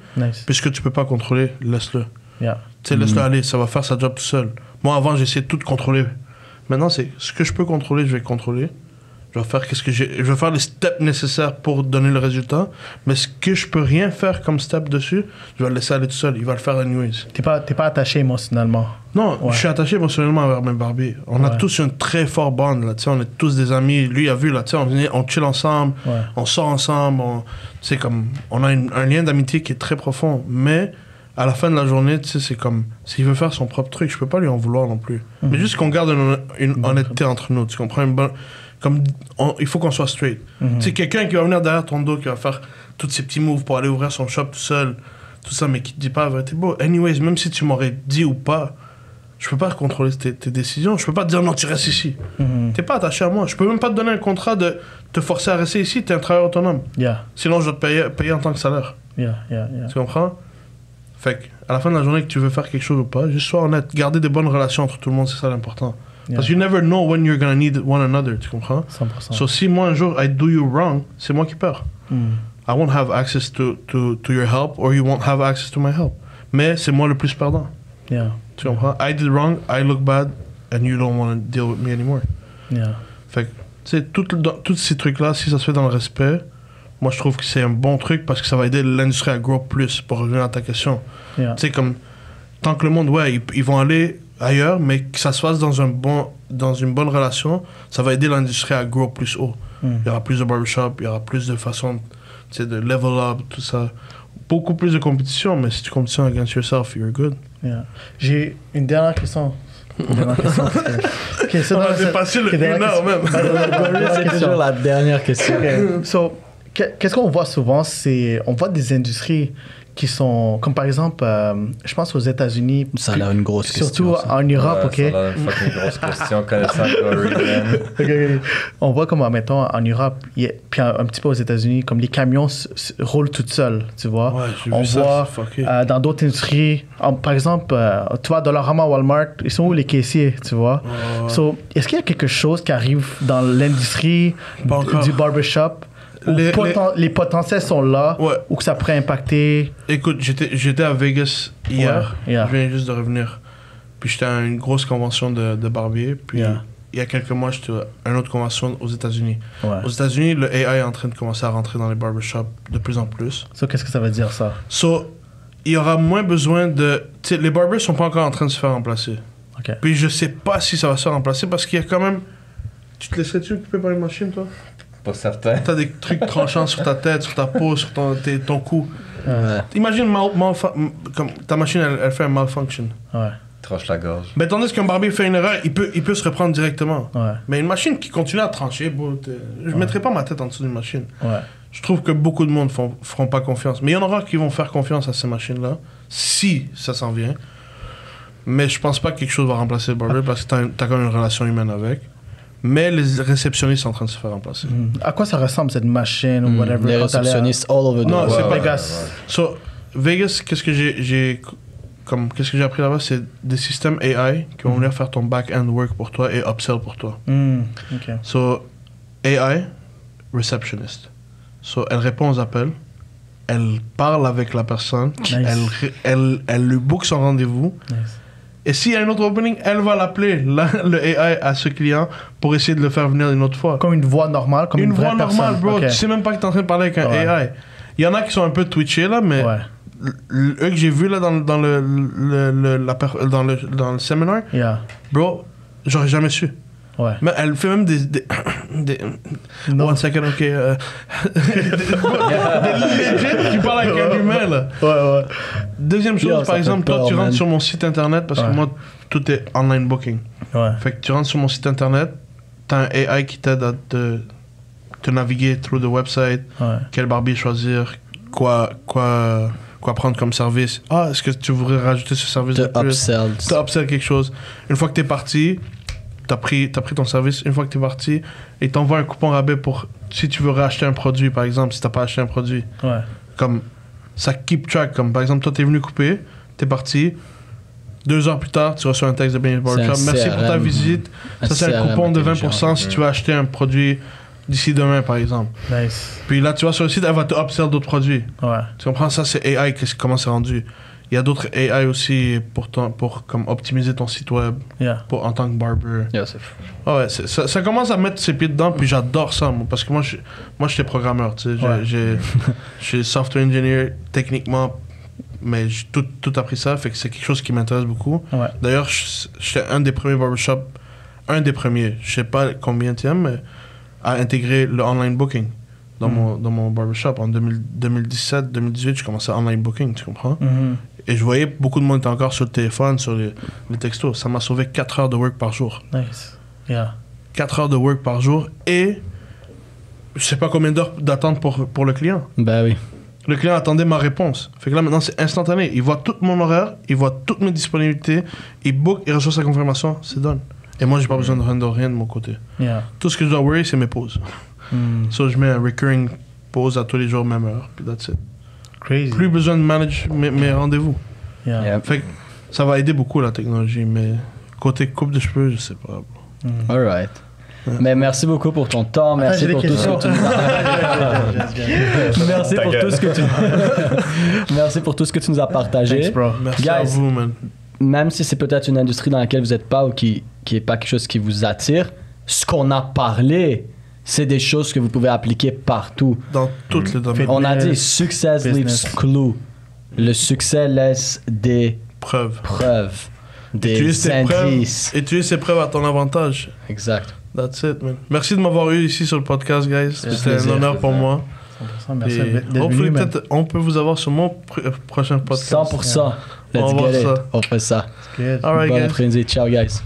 puis ce que tu peux pas contrôler, laisse-le. Yeah. Laisse-le aller, ça va faire sa job tout seul. Moi, avant, j'essayais de tout contrôler. Maintenant, c'est ce que je peux contrôler, je vais contrôler. Je vais faire les steps nécessaires pour donner le résultat, mais ce que je peux rien faire comme step dessus, je vais le laisser aller tout seul. Il va le faire anyways. T'es pas attaché émotionnellement? Non, je suis attaché émotionnellement avec mes barbiers. On a tous une très forte bande, là, on est tous des amis. Lui a vu, là, on chill ensemble, on sort ensemble, on a un lien d'amitié qui est très profond. Mais à la fin de la journée, c'est comme, s'il veut faire son propre truc, je peux pas lui en vouloir non plus. Mais juste qu'on garde une honnêteté entre nous, tu comprends? Il faut qu'on soit straight. C'est quelqu'un qui va venir derrière ton dos, qui va faire tous ces petits moves pour aller ouvrir son shop tout seul, tout ça, mais qui te dit pas la vérité. Bon, anyways, même si tu m'aurais dit ou pas, je peux pas contrôler tes décisions. Je peux pas te dire non, tu restes ici. T'es pas attaché à moi. Je peux même pas te donner un contrat de te forcer à rester ici. T'es un travailleur autonome. Sinon, je dois te payer en tant que salaire. Tu comprends? Fait à la fin de la journée, que tu veux faire quelque chose ou pas, juste sois honnête. Garder des bonnes relations entre tout le monde, c'est ça l'important. Parce que you never know when you're gonna need one another, tu comprends? 100%. So si moi un jour I do you wrong, c'est moi qui perds. I won't have access to your help or you won't have access to my help. Mais c'est moi le plus perdant. Tu comprends? I did wrong, I look bad, and you don't want to deal with me anymore. Fait que, tu sais, tous ces trucs-là, si ça se fait dans le respect, moi je trouve que c'est un bon truc parce que ça va aider l'industrie à grow plus, pour revenir à ta question. Tu sais, comme, tant que le monde, ils vont aller ailleurs, mais que ça se fasse dans une bonne relation, ça va aider l'industrie à grow plus haut. Il y aura plus de barbershop, il y aura plus de façons de level up, tout ça. Beaucoup plus de compétition, mais si tu compétitions against yourself, you're good. J'ai une dernière question. On a dépassé le 1 heure même. C'est toujours la dernière question. So, qu'est-ce qu'on voit souvent, on voit des industries qui sont, comme par exemple, je pense aux États-Unis. Ça a l'air une grosse question. Surtout en Europe, ok? Ça a l'air une fucking grosse question, connaissant Corey. On voit comme, mettons, en Europe, puis un petit peu aux États-Unis, comme les camions roulent tout seuls, tu vois? Ouais, on voit dans d'autres industries, par exemple, tu vois, Dollarama, Walmart, ils sont où les caissiers, tu vois? So, est-ce qu'il y a quelque chose qui arrive dans l'industrie du barbershop? les potentiels sont là, Ouais. ou que ça pourrait impacter. Écoute, j'étais à Vegas hier. Ouais, yeah. Je viens juste de revenir. Puis j'étais à une grosse convention de barbier. Puis Yeah. il y a quelques mois, j'étais à une autre convention aux États-Unis. Ouais. Aux États-Unis, le AI est en train de commencer à rentrer dans les barbershops de plus en plus. So, qu'est-ce que ça veut dire, ça? So, il y aura moins besoin de... Tu sais, les barbers sont pas encore en train de se faire remplacer. OK. Puis je sais pas si ça va se faire remplacer parce qu'il y a quand même... Tu te laisserais-tu occuper par une machine, toi? Pas certain. T'as des trucs tranchants sur ta tête, sur ta peau, sur ton cou. Imagine comme ta machine, elle fait un malfunction. Ouais. Tranche la gorge. Mais tandis qu'un barbier fait une erreur, il peut se reprendre directement. Ouais. Mais une machine qui continue à trancher, je mettrais pas ma tête en dessous d'une machine. Ouais. Je trouve que beaucoup de monde feront pas confiance. Mais il y en aura qui vont faire confiance à ces machines-là, si ça s'en vient. Mais je pense pas que quelque chose va remplacer le barber parce que t'as quand même une relation humaine avec. Mais les réceptionnistes sont en train de se faire remplacer. À quoi ça ressemble, cette machine ou whatever? Les quand t'allais à- réceptionnistes all over the Non, world. c'est pas Vegas. So, Vegas, qu'est-ce que j'ai appris là-bas, c'est des systèmes AI qui vont venir faire ton back-end work pour toi et upsell pour toi. OK. So, AI, receptionist. So, elle répond aux appels, elle parle avec la personne, Nice. elle lui book son rendez-vous. Nice. Et s'il y a un autre opening, elle va l'appeler, le AI, à ce client pour essayer de le faire venir une autre fois. Comme une voix normale, comme une, Une vraie voix normale, personne. bro. OK. Tu sais même pas que t'es en train de parler avec un Ouais. AI. Il y en a qui sont un peu twitchés là, mais Ouais. eux que j'ai vu là dans le séminaire, Yeah. bro, j'aurais jamais su. Ouais. Mais elle fait même des Non. one second, ok. Des legit qui parlent avec un humain là. Ouais, ouais. Deuxième chose, Yo, ça par fait exemple, toi peur, tu rentres man. sur mon site internet parce Ouais. que moi tout est online booking. Ouais. Fait que tu rentres sur mon site internet, t'as un AI qui t'aide à te naviguer through the website, Ouais. quel barbier choisir, quoi prendre comme service. Ah, est-ce que tu voudrais rajouter ce service de De plus? upsell. T'as upsell quelque chose. Une fois que t'es parti, t'as pris ton service. Une fois que t'es parti, ils t'envoient un coupon rabais pour si tu veux racheter un produit, par exemple, si t'as pas acheté un produit. Ouais. Comme ça keep track. Comme par exemple, toi, t'es venu couper, t'es parti. 2 heures plus tard, tu reçois un texte de Benny's Barbershop. C'est un Merci pour ta CRM. visite. Un Ça, c'est un CRM coupon de intelligent. 20% si tu veux acheter un produit d'ici demain, par exemple. Nice. Puis là, tu vas sur le site, elle va te upsell d'autres produits. Ouais. Tu comprends? Ça, c'est AI, comment c'est rendu. Il y a d'autres AI aussi pour comme optimiser ton site web Yeah. en tant que barber. Yeah, c'est fou. Ah ouais, ça commence à mettre ses pieds dedans, puis j'adore ça, moi, parce que moi, j'étais programmeur, tu sais. Ouais. Je suis software engineer techniquement, mais j'ai tout appris ça, fait que c'est quelque chose qui m'intéresse beaucoup. Ouais. D'ailleurs, j'étais un des premiers barbershops, je sais pas combienième, mais à intégrer le online booking dans mon barbershop. En 2017-2018, je commençais online booking, tu comprends? Mhm. Et je voyais beaucoup de monde était encore sur le téléphone, sur les textos. Ça m'a sauvé 4 heures de work par jour. Nice. Yeah. 4 heures de work par jour et je sais pas combien d'heures d'attente pour le client. Ben oui. Le client attendait ma réponse. Fait que là, maintenant, c'est instantané. Il voit tout mon horaire, il voit toutes mes disponibilités, il book, il reçoit sa confirmation, c'est done. Et moi, j'ai pas besoin de rien de mon côté. Yeah. Tout ce que je dois worry, c'est mes pauses. Mm. So, je mets un recurring pause à tous les jours, même heure, puis that's it. Crazy. Plus besoin de manage mes rendez-vous. Yeah. Yeah. Fait que ça va aider beaucoup, la technologie, mais côté coupe de cheveux, je sais pas. All right. Mais merci beaucoup pour ton temps. Merci j'ai pour des tout ce que tu nous as... Merci pour tout ce que tu... Merci pour tout ce que tu nous as partagé. Thanks, bro. Merci à Guys, vous, man. même si c'est peut-être une industrie dans laquelle vous n'êtes pas ou qui est pas quelque chose qui vous attire, ce qu'on a parlé, c'est des choses que vous pouvez appliquer partout. Dans toutes les domaines. On a dit Business, success leaves business. clue. Le succès laisse des Preuve. preuves, des Utilise indices. ces preuves à ton avantage. Exact. That's it, man. Merci de m'avoir eu ici sur le podcast, guys. C'était un plaisir. honneur pour moi. 100%. Merci Et d'être venu, hopefully, man. peut-être, on peut vous avoir sur mon prochain podcast. 100%. Let's On va voir get it. ça. On fait ça. Good. All right, Bon guys. après-midi. Ciao, guys.